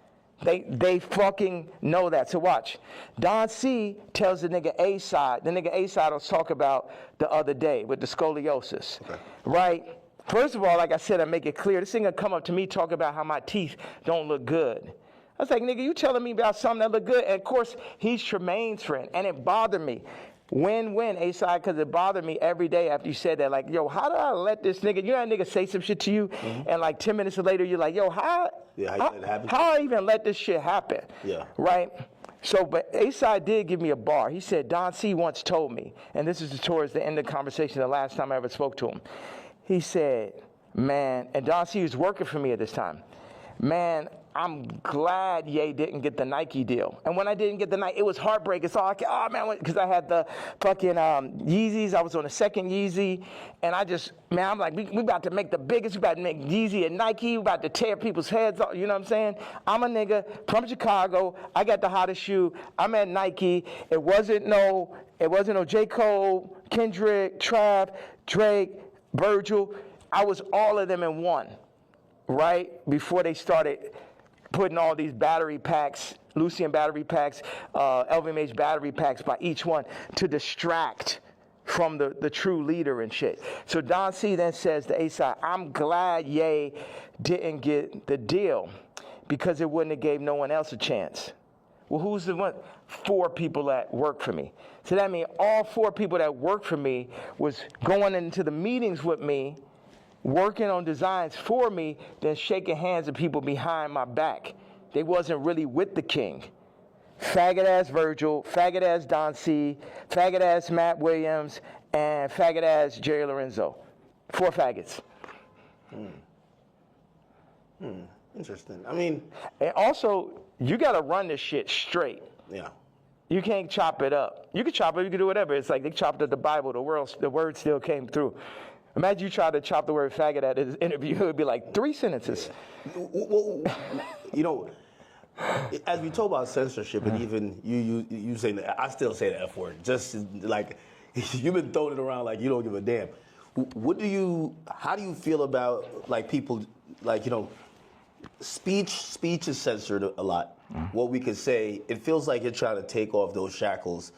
They fucking know that. So watch. Don C tells the nigga A side. The nigga A side was talk about the other day with the scoliosis. Okay. Right? First of all, like I said, I make it clear. This nigga come up to me talk about how my teeth don't look good. I was like, nigga, you telling me about something that look good? And of course, he's Tremaine's friend. And it bothered me. When, A-side, because it bothered me every day after you said that. Like, yo, how did I let this nigga, you know that nigga say some shit to you, and like 10 minutes later, you're like, yo, how I even let this shit happen? Yeah. Right? So, but A-side did give me a bar. He said, Don C once told me, and this is towards the end of the conversation, the last time I ever spoke to him. He said, man, and Don C was working for me at this time. Man, I'm glad Ye didn't get the Nike deal. And when I didn't get the Nike, it was heartbreaking. So because I had the fucking Yeezys. I was on the second Yeezy. And I just, man, I'm like, we about to make the biggest. We about to make Yeezy and Nike. We about to tear people's heads off. You know what I'm saying? I'm a nigga from Chicago. I got the hottest shoe. I'm at Nike. It wasn't no J. Cole, Kendrick, Trav, Drake, Virgil. I was all of them in one, right? Before they started putting all these battery packs, Lucian battery packs, LVMH battery packs by each one to distract from the true leader and shit. So Don C then says to A-side, I'm glad Ye didn't get the deal because it wouldn't have gave no one else a chance. Well, who's the one? 4 people that work for me. So that means all 4 people that work for me was going into the meetings with me, working on designs for me, then shaking hands with people behind my back. They wasn't really with the king. Faggot ass Virgil, faggot ass Don C, faggot ass Matt Williams, and faggot ass Jerry Lorenzo. 4 faggots. Interesting. I mean, and also you gotta run this shit straight. Yeah. You can't chop it up. You can chop it, you can do whatever. It's like they chopped up the Bible, the word still came through. Imagine you try to chop the word faggot at his interview. It would be like 3 sentences. Well, you know, as we talk about censorship, and even you saying that, I still say the F word. Just like you've been throwing it around like you don't give a damn. How do you feel about like people, like, you know, speech is censored a lot. What we could say, it feels like you're trying to take off those shackles,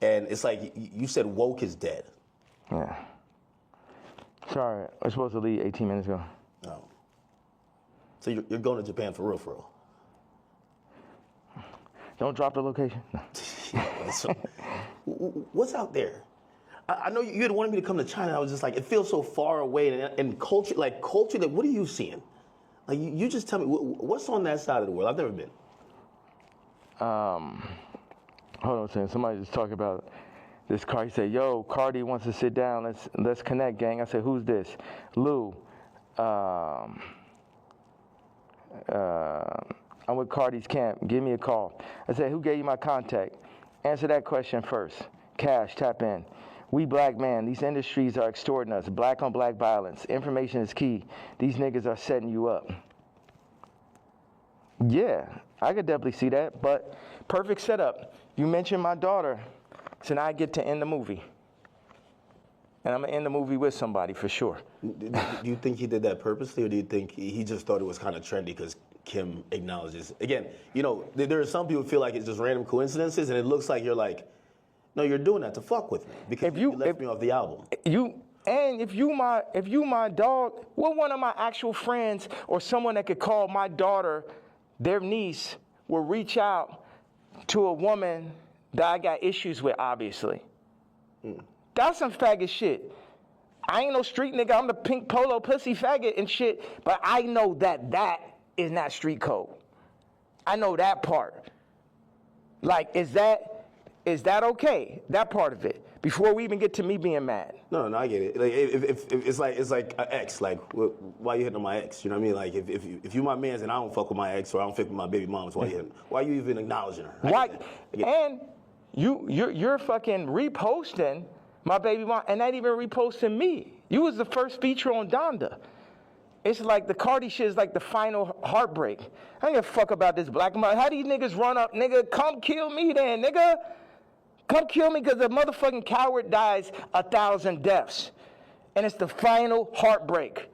and it's like you said woke is dead. Yeah. Sorry, I was supposed to leave 18 minutes ago. Oh. So you're going to Japan for real, for real? Don't drop the location. No. So, what's out there? I know you had wanted me to come to China. I was just like, it feels so far away. And culture, like, what are you seeing? Like, you just tell me, what's on that side of the world? I've never been. Hold on a second. Somebody just talking about this car. He said, yo, Carti wants to sit down. Let's connect, gang. I said, who's this? Lou. I'm with Carti's camp. Give me a call. I said, who gave you my contact? Answer that question first. Cash, tap in. We black man. These industries are extorting us. Black on black violence. Information is key. These niggas are setting you up. Yeah, I could definitely see that, but perfect setup. You mentioned my daughter. So now I get to end the movie. And I'm going to end the movie with somebody for sure. Do you think he did that purposely, or do you think he just thought it was kind of trendy because Kim acknowledges? Again, you know, there are some people who feel like it's just random coincidences, and it looks like you're like, no, you're doing that to fuck with me because you left me off the album. If you my dog, what one of my actual friends or someone that could call my daughter, their niece, will reach out to a woman that I got issues with, obviously. That's some faggot shit. I ain't no street nigga. I'm the pink polo pussy faggot and shit, but I know that is not street code. I know that part. Like, is that okay? That part of it. Before we even get to me being mad. No, I get it. Like, if it's like an ex. Like, why you hitting on my ex? You know what I mean? Like, if you my man's and I don't fuck with my ex or I don't fuck with my baby moms, why you even acknowledging her? Why? And you're fucking reposting my baby mom, and not even reposting me. You was the first feature on Donda. It's like the Carti shit is like the final heartbreak. I don't give a fuck about this black mother. How do you niggas run up, nigga? Come kill me then, nigga. Come kill me because a motherfucking coward dies 1,000 deaths. And it's the final heartbreak.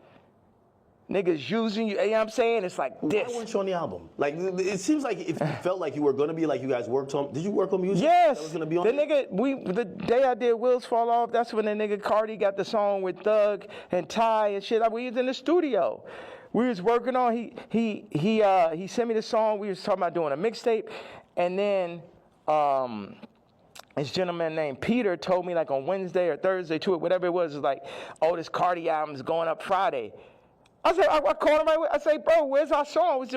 niggas using you. You know what I'm saying? It's like this. Why weren't you on the album? Like, it seems like if you felt like you were gonna be, like you guys worked on. Did you work on music? Yes. That was gonna be on the the day I did Wheels Fall Off, that's when the nigga Carti got the song with Thug and Ty and shit. Like, we was in the studio. We was working on. He sent me the song. We was talking about doing a mixtape, and then this gentleman named Peter told me, like, on Wednesday or Thursday, whatever it was like, oh, this Carti album is going up Friday. I said, I called him right away. I say, bro, where's our song?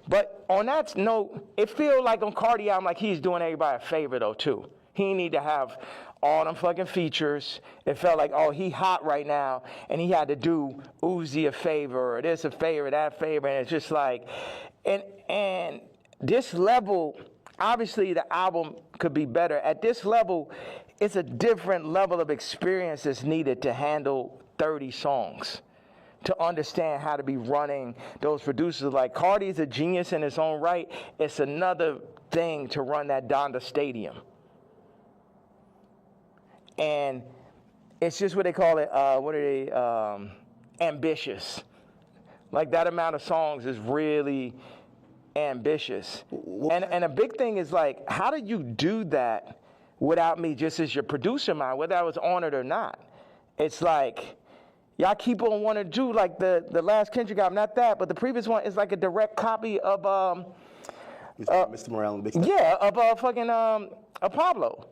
But on that note, it feel like on Carti album, like he's doing everybody a favor though too. He need to have all them fucking features. It felt like, oh, he hot right now, and he had to do Uzi a favor, or this a favor, that favor, and it's just like, and this level, obviously the album could be better. At this level, it's a different level of experience that's needed to handle 30 songs, to understand how to be running those producers. Like, Carti's a genius in his own right. It's another thing to run that Donda Stadium. And it's just what they call it, ambitious. Like, that amount of songs is really ambitious. And a big thing is, like, how did you do that without me just as your producer, man, whether I was on it or not? It's like, y'all keep on wanting to do, like, the last Kendrick album, not that, but the previous one is like a direct copy of Mr. Morale and Big Step? Yeah, of fucking Pablo.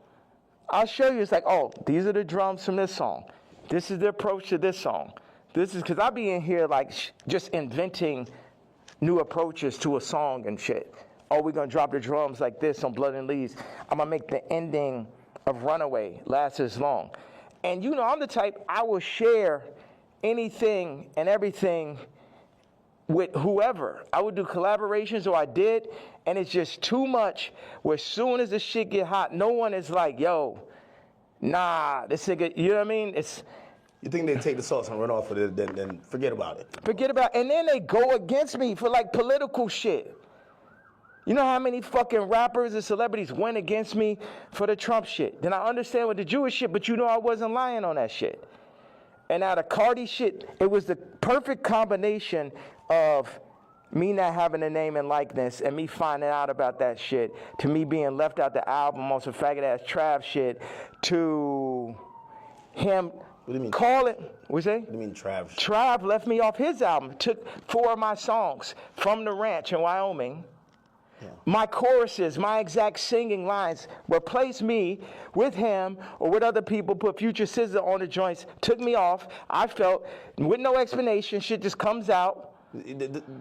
I'll show you. It's like, oh, these are the drums from this song. This is the approach to this song. This is, because I be in here, like, just inventing new approaches to a song and shit. Oh, we're going to drop the drums like this on Blood and Leaves. I'm going to make the ending of Runaway last as long. And you know, I'm the type, I will share anything and everything with whoever. I would do collaborations, or I did, and it's just too much where as soon as the shit get hot, no one is like, yo, nah, this nigga, you know what I mean? You think they take the sauce and run off with it, then forget about it? Forget about it. And then they go against me for, like, political shit. You know how many fucking rappers and celebrities went against me for the Trump shit? Then I understand with the Jewish shit, but you know I wasn't lying on that shit. And out of Carti shit, it was the perfect combination of me not having a name and likeness and me finding out about that shit, to me being left out the album on some faggot-ass Trav shit, to him calling, what's that? What do you mean Trav? Trav left me off his album, took 4 of my songs from the ranch in Wyoming. Yeah. My choruses, my exact singing lines, replaced me with him or with other people, put Future Scissor on the joints, took me off. I felt, with no explanation, shit just comes out.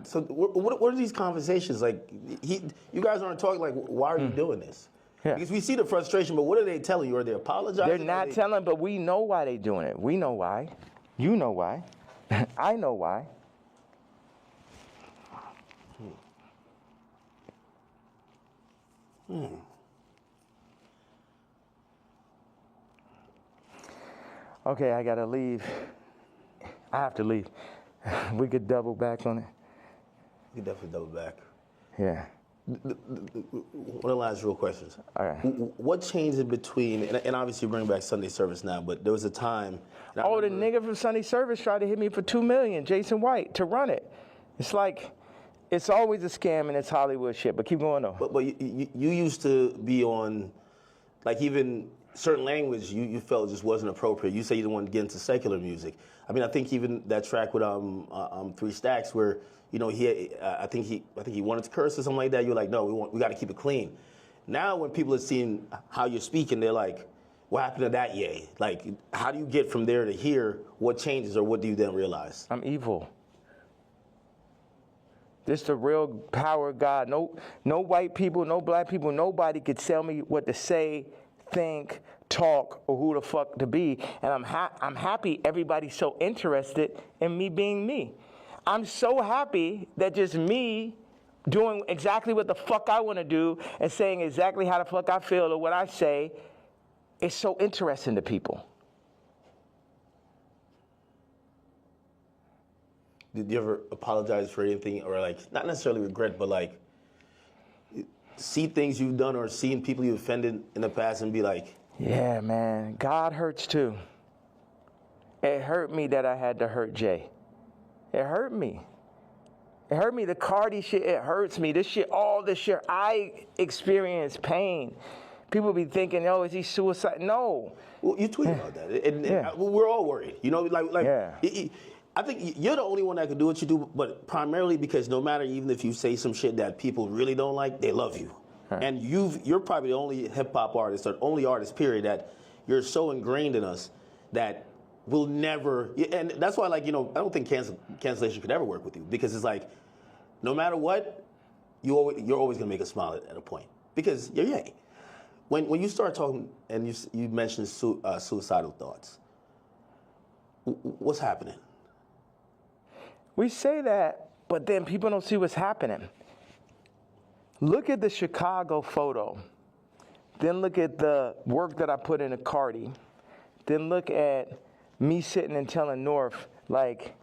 So what are these conversations like? You guys aren't talking, like, why are you doing this? Yeah. Because we see the frustration, but what are they telling you? Are they apologizing? They're not telling, but we know why they're doing it. We know why. You know why. I know why. Okay, I gotta leave. I have to leave. We could double back on it. We could definitely double back. Yeah. One of the last real questions. All right. What changed in between, and obviously you bring back Sunday service now, but there was a time. The nigga from Sunday service tried to hit me for $2 million, Jason White, to run it. It's like, it's always a scam and it's Hollywood shit, but keep going though. But you used to be on, like, even certain language you felt just wasn't appropriate. You say you didn't want to get into secular music. I mean, I think even that track with 3 Stacks where, you know, I think he wanted to curse or something like that. You're like, no, we got to keep it clean. Now when people are seeing how you're speaking, they're like, what happened to that Ye? Like, how do you get from there to here? What changes, or what do you then realize? I'm evil. This the real power of God. No white people, no black people, nobody could tell me what to say, think, talk, or who the fuck to be. And I'm happy everybody's so interested in me being me. I'm so happy that just me doing exactly what the fuck I want to do and saying exactly how the fuck I feel or what I say is so interesting to people. Did you ever apologize for anything, or, like, not necessarily regret, but, like, see things you've done or seen people you offended in the past and be like, yeah, man, God hurts too. It hurt me that I had to hurt Jay. It hurt me. It hurt me. The Carti shit, it hurts me. This shit, all this shit, I experience pain. People be thinking, oh, is he suicide? No. Well, you tweet about that, and we're all worried. You know, like I think you're the only one that can do what you do, but primarily because no matter even if you say some shit that people really don't like, they love you. And you're probably the only hip hop artist or only artist, period, that you're so ingrained in us that we'll never. And that's why, like, you know, I don't think cancellation could ever work with you, because it's like, no matter what, you're always gonna make us smile at a point, because you're Ye. When you start talking and you mentioned suicidal thoughts, what's happening? We say that, but then people don't see what's happening. Look at the Chicago photo. Then look at the work that I put into Carti. Then look at me sitting and telling North, like,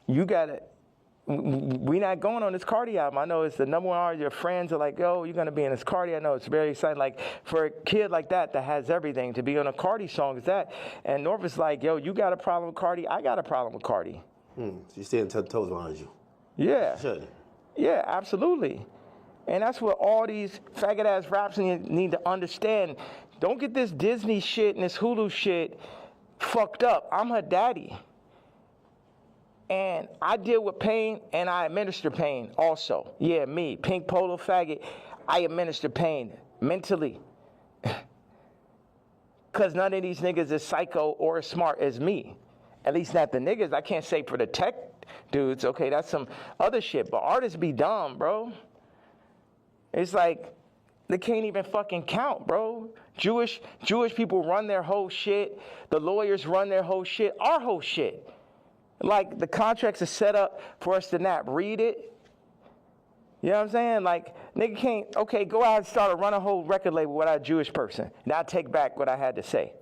you gotta, we not going on this Carti album. I know it's the #1 artist. Your friends are like, yo, you're gonna be in this Carti. I know it's very exciting. Like, for a kid like that has everything, to be on a Carti song is that. And North is like, yo, you got a problem with Carti? I got a problem with Carti. So you're standing toes behind you. Yeah. Should. Yeah, absolutely. And that's what all these faggot-ass raps need to understand. Don't get this Disney shit and this Hulu shit fucked up. I'm her daddy. And I deal with pain, and I administer pain also. Yeah, me, pink polo faggot, I administer pain mentally. Because none of these niggas is psycho or as smart as me. At least not the niggas. I can't say for the tech dudes. Okay, that's some other shit. But artists be dumb, bro. It's like they can't even fucking count, bro. Jewish people run their whole shit. The lawyers run their whole shit. Our whole shit. Like, the contracts are set up for us to not read it. You know what I'm saying? Like, nigga can't, okay, go out and start run a whole record label without a Jewish person. Now take back what I had to say.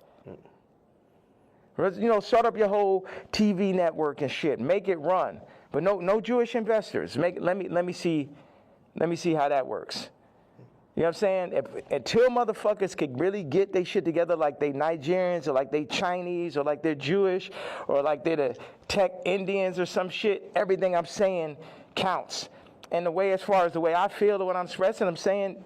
You know, start up your whole TV network and shit. Make it run. But no Jewish investors. Let me see how that works. You know what I'm saying? Until motherfuckers could really get their shit together, like they Nigerians or like they Chinese or like they're Jewish or like they're the tech Indians or some shit, everything I'm saying counts. And the way, as far as the way I feel or what I'm expressing, I'm saying,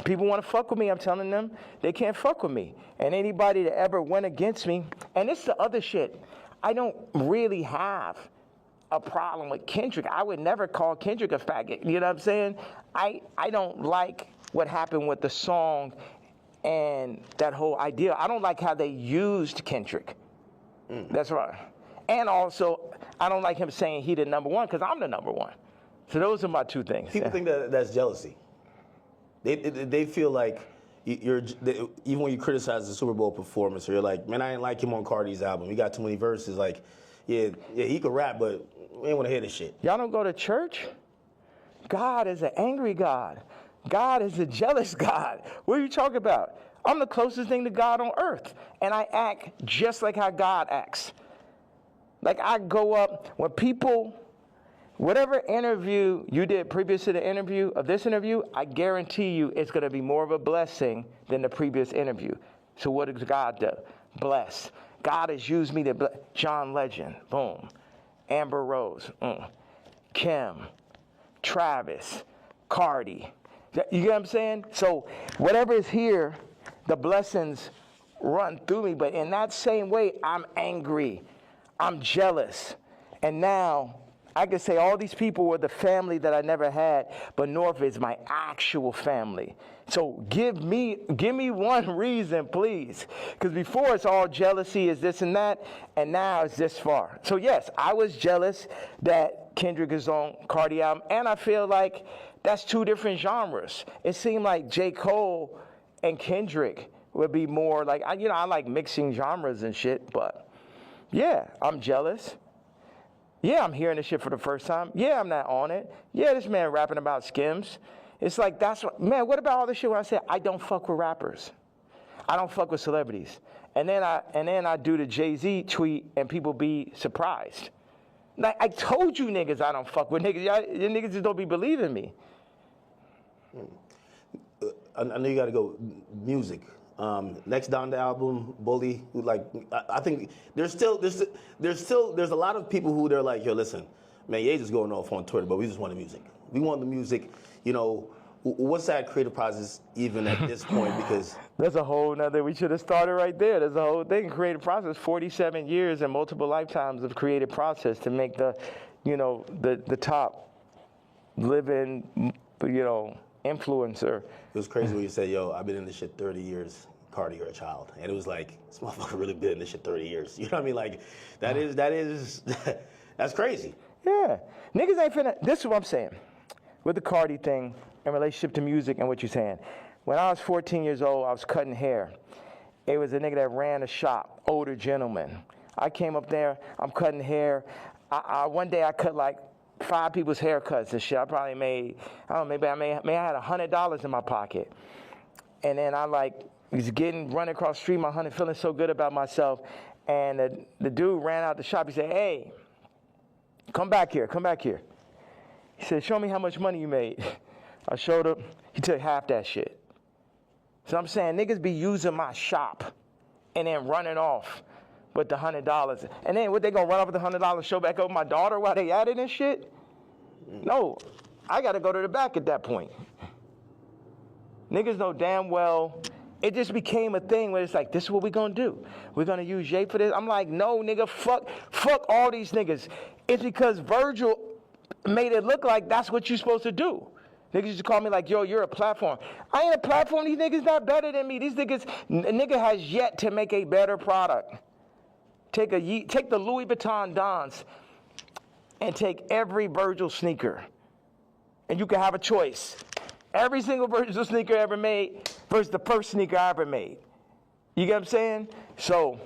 people want to fuck with me, I'm telling them they can't fuck with me. And anybody that ever went against me, and it's the other shit, I don't really have a problem with Kendrick. I would never call Kendrick a faggot. You know what I'm saying? I don't like what happened with the song and that whole idea. I don't like how they used Kendrick. That's right. And also, I don't like him saying he the #1, because I'm the #1. So those are my two things. People think that's jealousy. They feel like even when you criticize the Super Bowl performance, or you're like, man, I didn't like him on Carti's album. He got too many verses. Like, yeah, he could rap, but we ain't want to hear this shit. Y'all don't go to church? God is an angry God. God is a jealous God. What are you talking about? I'm the closest thing to God on earth, and I act just like how God acts. Like, I go up when people, whatever interview you did previous to the interview of this interview, I guarantee you it's going to be more of a blessing than the previous interview. So what does God do? Bless. God has used me to bless. John Legend, boom. Amber Rose, Kim, Travis, Carti. You get what I'm saying? So whatever is here, the blessings run through me. But in that same way, I'm angry. I'm jealous. And now I could say all these people were the family that I never had, but North is my actual family. So give me one reason, please. Because before it's all jealousy, is this and that, and now it's this far. So yes, I was jealous that Kendrick is on Carti album, and I feel like that's two different genres. It seemed like J. Cole and Kendrick would be more like, I like mixing genres and shit, but yeah, I'm jealous. Yeah, I'm hearing this shit for the first time. Yeah, I'm not on it. Yeah, this man rapping about Skims. It's like, what about all this shit when I say I don't fuck with rappers? I don't fuck with celebrities. And then I do the Jay-Z tweet and people be surprised. Like, I told you niggas I don't fuck with niggas. Y'all niggas just don't be believing me. I know you got to go music. Next down the album, Bully. Like, I think there's a lot of people who they're like, yo, listen, Man, Ye just going off on Twitter, but we just want the music. We want the music. You know, what's that creative process even at this point? Because that's a whole nother, we should have started right there. There's a whole thing, creative process, 47 years and multiple lifetimes of creative process to make the, you know, the top living, you know, influencer. It was crazy when you said, yo, I've been in this shit 30 years. Carti, you're a child. And it was like, this motherfucker really been in this shit 30 years. You know what I mean? Like, that's crazy. Yeah. Niggas ain't finna, this is what I'm saying. With the Carti thing in relationship to music and what you're saying. When I was 14 years old, I was cutting hair. It was a nigga that ran a shop, older gentleman. I came up there, I'm cutting hair. One day I cut like 5 people's haircuts and shit. I probably made, I don't know, maybe I had $100 in my pocket. And then I like was running across the street, my honey, feeling so good about myself. And the dude ran out the shop. He said, hey, come back here. He said, show me how much money you made. I showed him. He took half that shit. So I'm saying niggas be using my shop and then running off with the $100. And then what, they gonna run off with the $100, show back over my daughter while they at it and shit? No, I gotta go to the back at that point. Niggas know damn well, it just became a thing where it's like, this is what we gonna do. We're gonna use Ye for this. I'm like, no, nigga, fuck all these niggas. It's because Virgil made it look like that's what you're supposed to do. Niggas used to call me like, yo, you're a platform. I ain't a platform. These niggas not better than me. These niggas, nigga has yet to make a better product. Take the Louis Vuitton Dons and take every Virgil sneaker. And you can have a choice. Every single Virgil sneaker ever made versus the first sneaker I ever made. You get what I'm saying? So,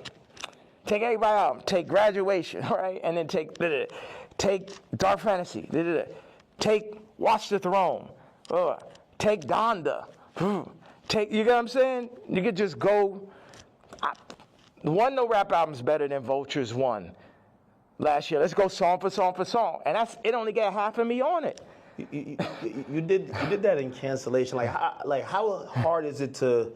take everybody out. Take Graduation, all right? And then take Dark Fantasy. Take Watch the Throne. Take Donda. You get what I'm saying? You could just go. No rap album's better than Vulture's one last year. Let's go song for song. And it only got half of me on it. You did that in Cancellation. Like how hard is it to,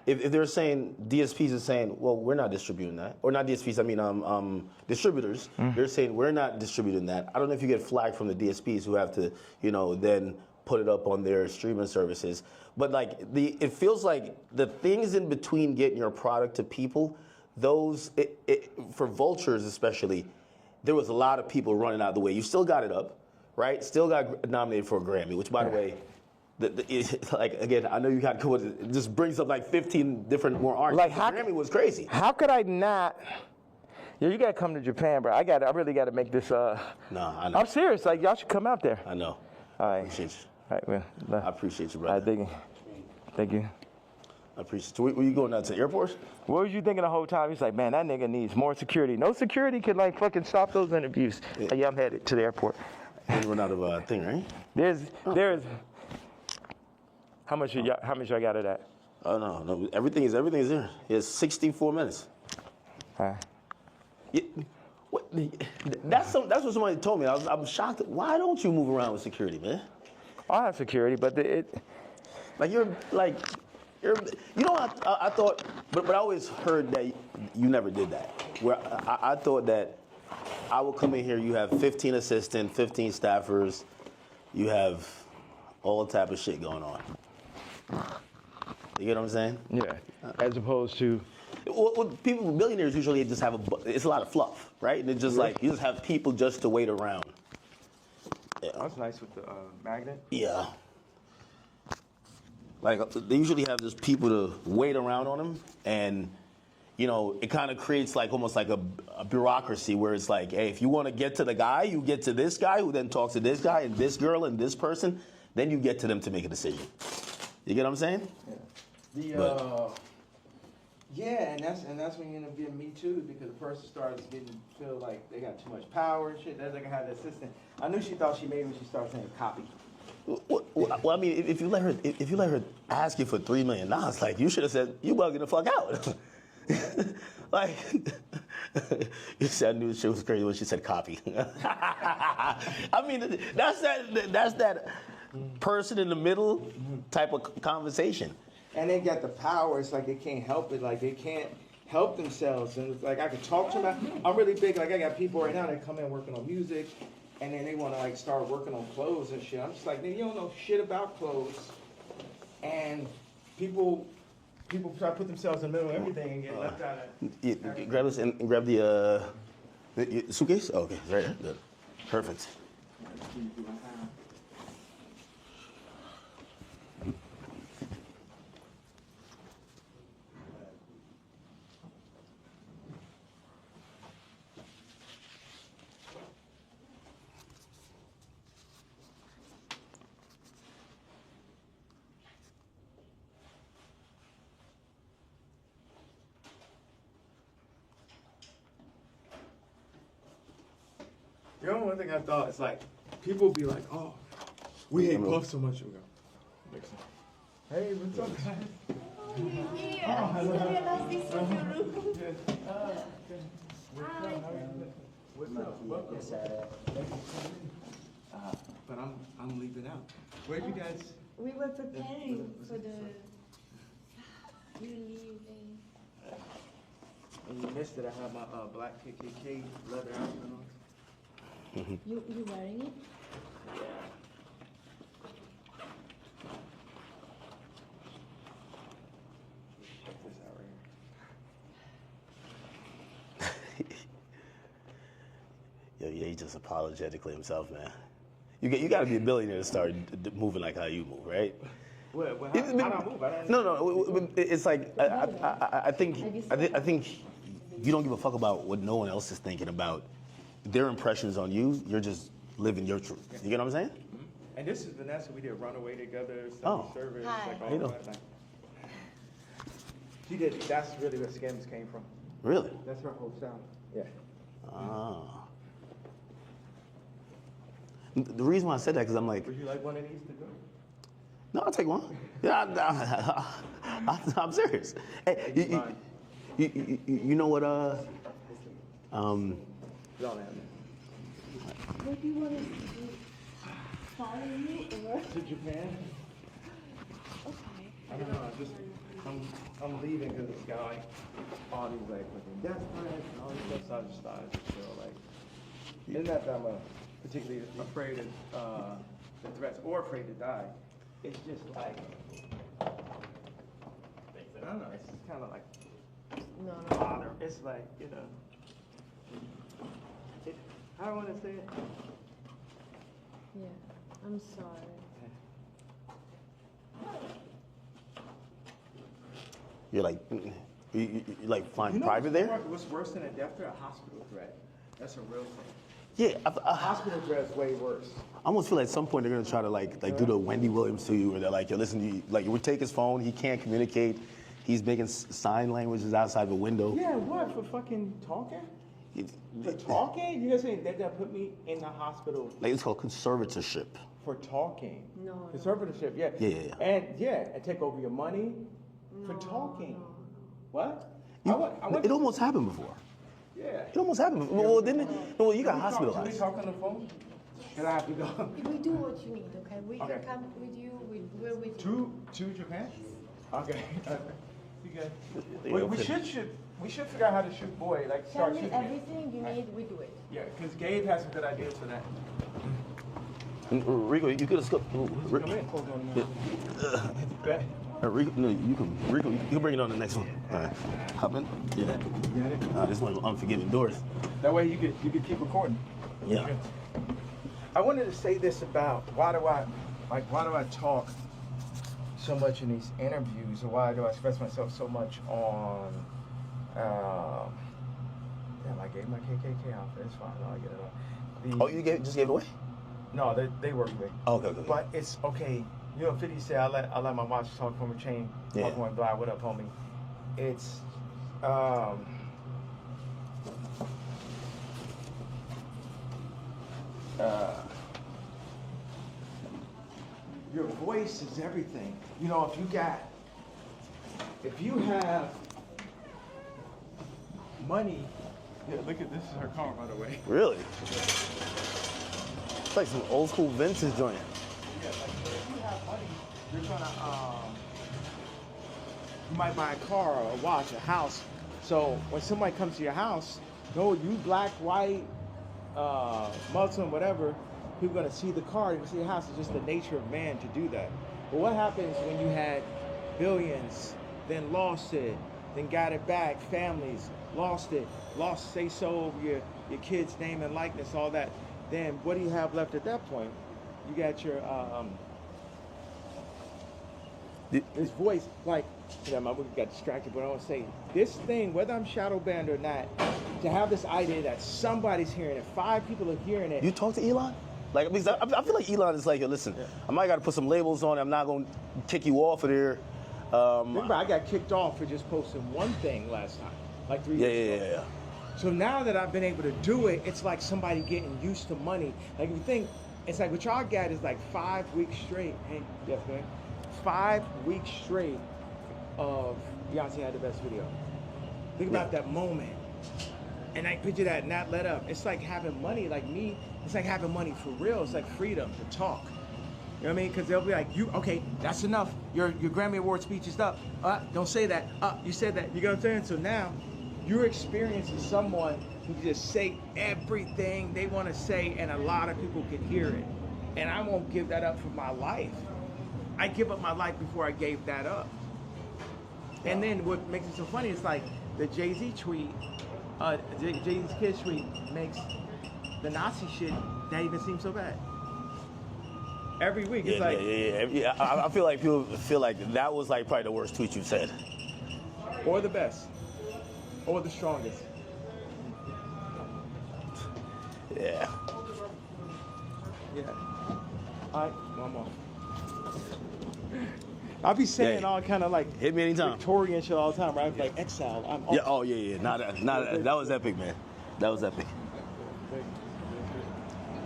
if they're saying, DSPs are saying, well, we're not distributing that, or not DSPs, I mean distributors, they're saying we're not distributing that. I don't know if you get flagged from the DSPs who have to, then put it up on their streaming services. But like it feels like the things in between getting your product to people, those, for Vultures especially, there was a lot of people running out of the way. You still got it up. Right, still got nominated for a Grammy, which, by the way, like again, I know you got it just brings up like 15 different more artists. Like Grammy was crazy. How could I not? Yeah, you gotta come to Japan, bro. I really gotta make this. No, I know. I'm serious. Like y'all should come out there. I know. All right. I appreciate you. All right, well, I appreciate you, brother. All right, thank you. I appreciate you. Were you going out to the airport? What was you thinking the whole time? He's like, man, that nigga needs more security. No security could like fucking stop those interviews. Yeah, I'm headed to the airport. You run out of thing, right? There's. How much I got of that? Oh no, everything is there. It's 64 minutes. That's what somebody told me. I'm shocked. Why don't you move around with security, man? I have security, but I thought, but I always heard that you never did that. Where I thought that I would come in here, you have 15 assistants, 15 staffers, you have all type of shit going on. You get what I'm saying? Yeah. As opposed to, well, people, millionaires usually just have it's a lot of fluff, right? And it's just like you just have people just to wait around. Yeah. That's nice with the magnet. Yeah. Like they usually have just people to wait around on them, and it kind of creates like almost like a bureaucracy where it's like, hey, if you want to get to the guy, you get to this guy who then talks to this guy and this girl and this person, then you get to them to make a decision. You get what I'm saying? Yeah. Yeah, and that's when you end up getting Me Too, because the person starts feel like they got too much power and shit. That's like I had the assistant. I knew she thought she made when she started saying copy. Well, I mean, if you let her ask you for $3 million, like you should have said, you bugging the fuck out. Like, you said I knew shit was crazy when she said copy. I mean, that's that person in the middle type of conversation. And they got the power. It's like they can't help it. Like they can't help themselves. And it's like I can talk to them. I'm really big. Like I got people right now that come in working on music, and then they want to like start working on clothes and shit. I'm just like, you don't know shit about clothes, and people try to put themselves in the middle of everything and get left out of. Grab this and grab the suitcase. Oh, okay, right there. Good. Perfect. You know, one thing I thought is like, people be like, oh, we hate Puff so much. We go, hey, what's up, guys? What's up? But I'm leaving out. Where you guys? We were preparing for the you leaving. And you missed it. I have my black KKK leather outfit on. You wearing it? Yeah. Check this out right here. Yeah, he's just apologetically himself, man. You got to be a billionaire to start moving like how you move, right? Well, how do I move? No. It's like I think you don't give a fuck about what no one else is thinking about their impressions on you. You're just living your truth. You get what I'm saying? Mm-hmm. And this is Vanessa. We did Runaway together. Service. Hi. Like all How you that. Like, she did. That's really where Skims came from. Really? That's her whole sound. Yeah. Ah. The reason why I said that because I'm like, Would you like one of these to go? no, I'll take one. Yeah, I'm serious. Hey, you know what? Don't have it. What do you want us to do? Follow you or? To Japan? Okay. I don't know. I'm leaving because it's got like all these like fucking death threats and all this stuff. So I just thought I'd feel like, it's not that I'm particularly afraid of the threats or afraid to die. It's just like, I don't know. It's just kind of like No. honor. It's like, you know. How do I want to say it? Yeah. I'm sorry. You're like, you like find You know private there? what's worse than a death threat? A hospital threat. That's a real thing. Yeah, A hospital threat is way worse. I almost feel like at some point they're gonna try to like do the Wendy Williams to you, where they're like, yo, listen, we take his phone, he can't communicate, he's making sign languages outside the window. Yeah, what, for fucking talking? For talking? You guys saying they're gonna put me in the hospital Like it's called conservatorship. for talking? No. Conservatorship, yeah. Yeah. And take over your money for talking. No. What? It almost happened before. Yeah. It almost happened before. Well, didn't it? No, you got Can we hospitalized. talk on the phone? Can I have to go? We do what you need, okay? We Okay. can come with you. We're with you. To Japan? Okay. You good? Yeah, We should figure out how to shoot boy. Like Tell start me shooting. it. everything you need. We do it. Yeah, because Gabe has some good ideas for that. Rico, you could have scooped. Come in. Rico, no, you can bring it on the next one. All right. Hop in. Yeah. You got it? This one Unforgiving Doors. That way you could keep recording. Yeah. I wanted to say this about why do I talk so much in these interviews, or why do I express myself so much on damn, I gave my KKK outfit. It's fine. I'll get it on. You just gave it away? No, they work big. Oh, okay. But it's okay. You know, 50 said I let my watch talk from a chain. Yeah. Walk one blind. What up, homie? It's your voice is everything. You know, if you have money, yeah, look at this is her car, by the way. Really? It's like some old school vintage joint. Yeah, like if you have money, you're gonna you might buy a car or a watch, a house. So when somebody comes to your house, no, you black, white, Muslim, whatever, people are gonna see the car, they're gonna see the house. It's just the nature of man to do that. But what happens when you had billions, then lost it, then got it back, families, lost it, lost say so over your kid's name and likeness, all that. Then what do you have left at that point? You got your this voice, like, you know, my book got distracted, but I want to say, this thing, whether I'm shadow banned or not, to have this idea that somebody's hearing it, 5 people are hearing it. You talk to Elon? Like, because I feel like Elon is like, yo, listen, I might got to put some labels on it. I'm not going to kick you off of there. Remember, I got kicked off for just posting one thing last time, like 3 years ago. Yeah. So now that I've been able to do it, it's like somebody getting used to money. Like, if you think, it's like what y'all got is like 5 weeks straight. Hey, yes, man. 5 weeks straight of Beyonce had the best video. Think about that moment. And I picture that not let up. It's like having money, like me, it's like having money for real. It's like freedom to talk. You know what I mean? Because they'll be like, okay, that's enough. Your Grammy Award speech is up. Don't say that. You said that. You know what I'm saying? So now you're experiencing someone who can just say everything they want to say, and a lot of people can hear it. And I won't give that up for my life. I give up my life before I gave that up. And then what makes it so funny is like the Jay-Z tweet, Jay-Z's kid tweet makes the Nazi shit not even seem so bad. Every week, it's I feel like people feel like that was like probably the worst tweet you've said. Or the best. Or the strongest. Yeah. Yeah. All right, one more. I'll be saying all kind of like hit me anytime. Victorian shit all the time, right? Like exile. I'm yeah. Oh yeah. That was epic, man. That was epic.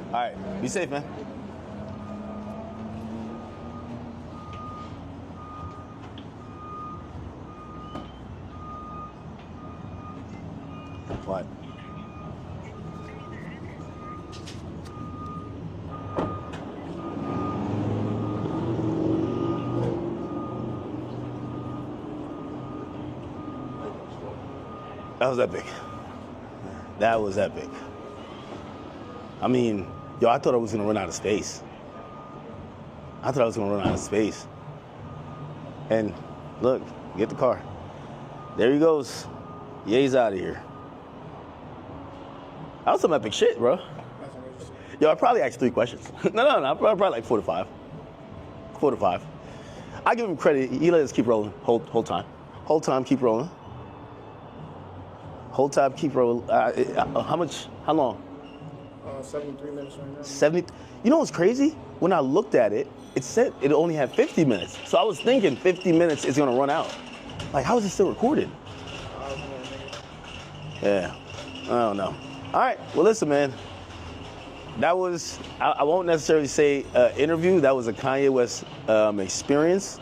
All right. Be safe, man. What? That was epic. That was epic. I mean, yo, I thought I was gonna run out of space. And look, get the car. There he goes. Ye's out of here. That was some epic shit, bro. Yo, I probably asked 3 questions. No, probably like 4 to 5. 4 to 5. I give him credit. He let us keep rolling whole time. Whole time, keep rolling. Whole time, keep rolling. How long? 73 minutes right now. 70. You know what's crazy? When I looked at it, it said it only had 50 minutes. So I was thinking 50 minutes is gonna run out. Like, how is it still recorded? Yeah, I don't know. All right, well, listen, man. That was, I won't necessarily say interview. That was a Kanye West experience.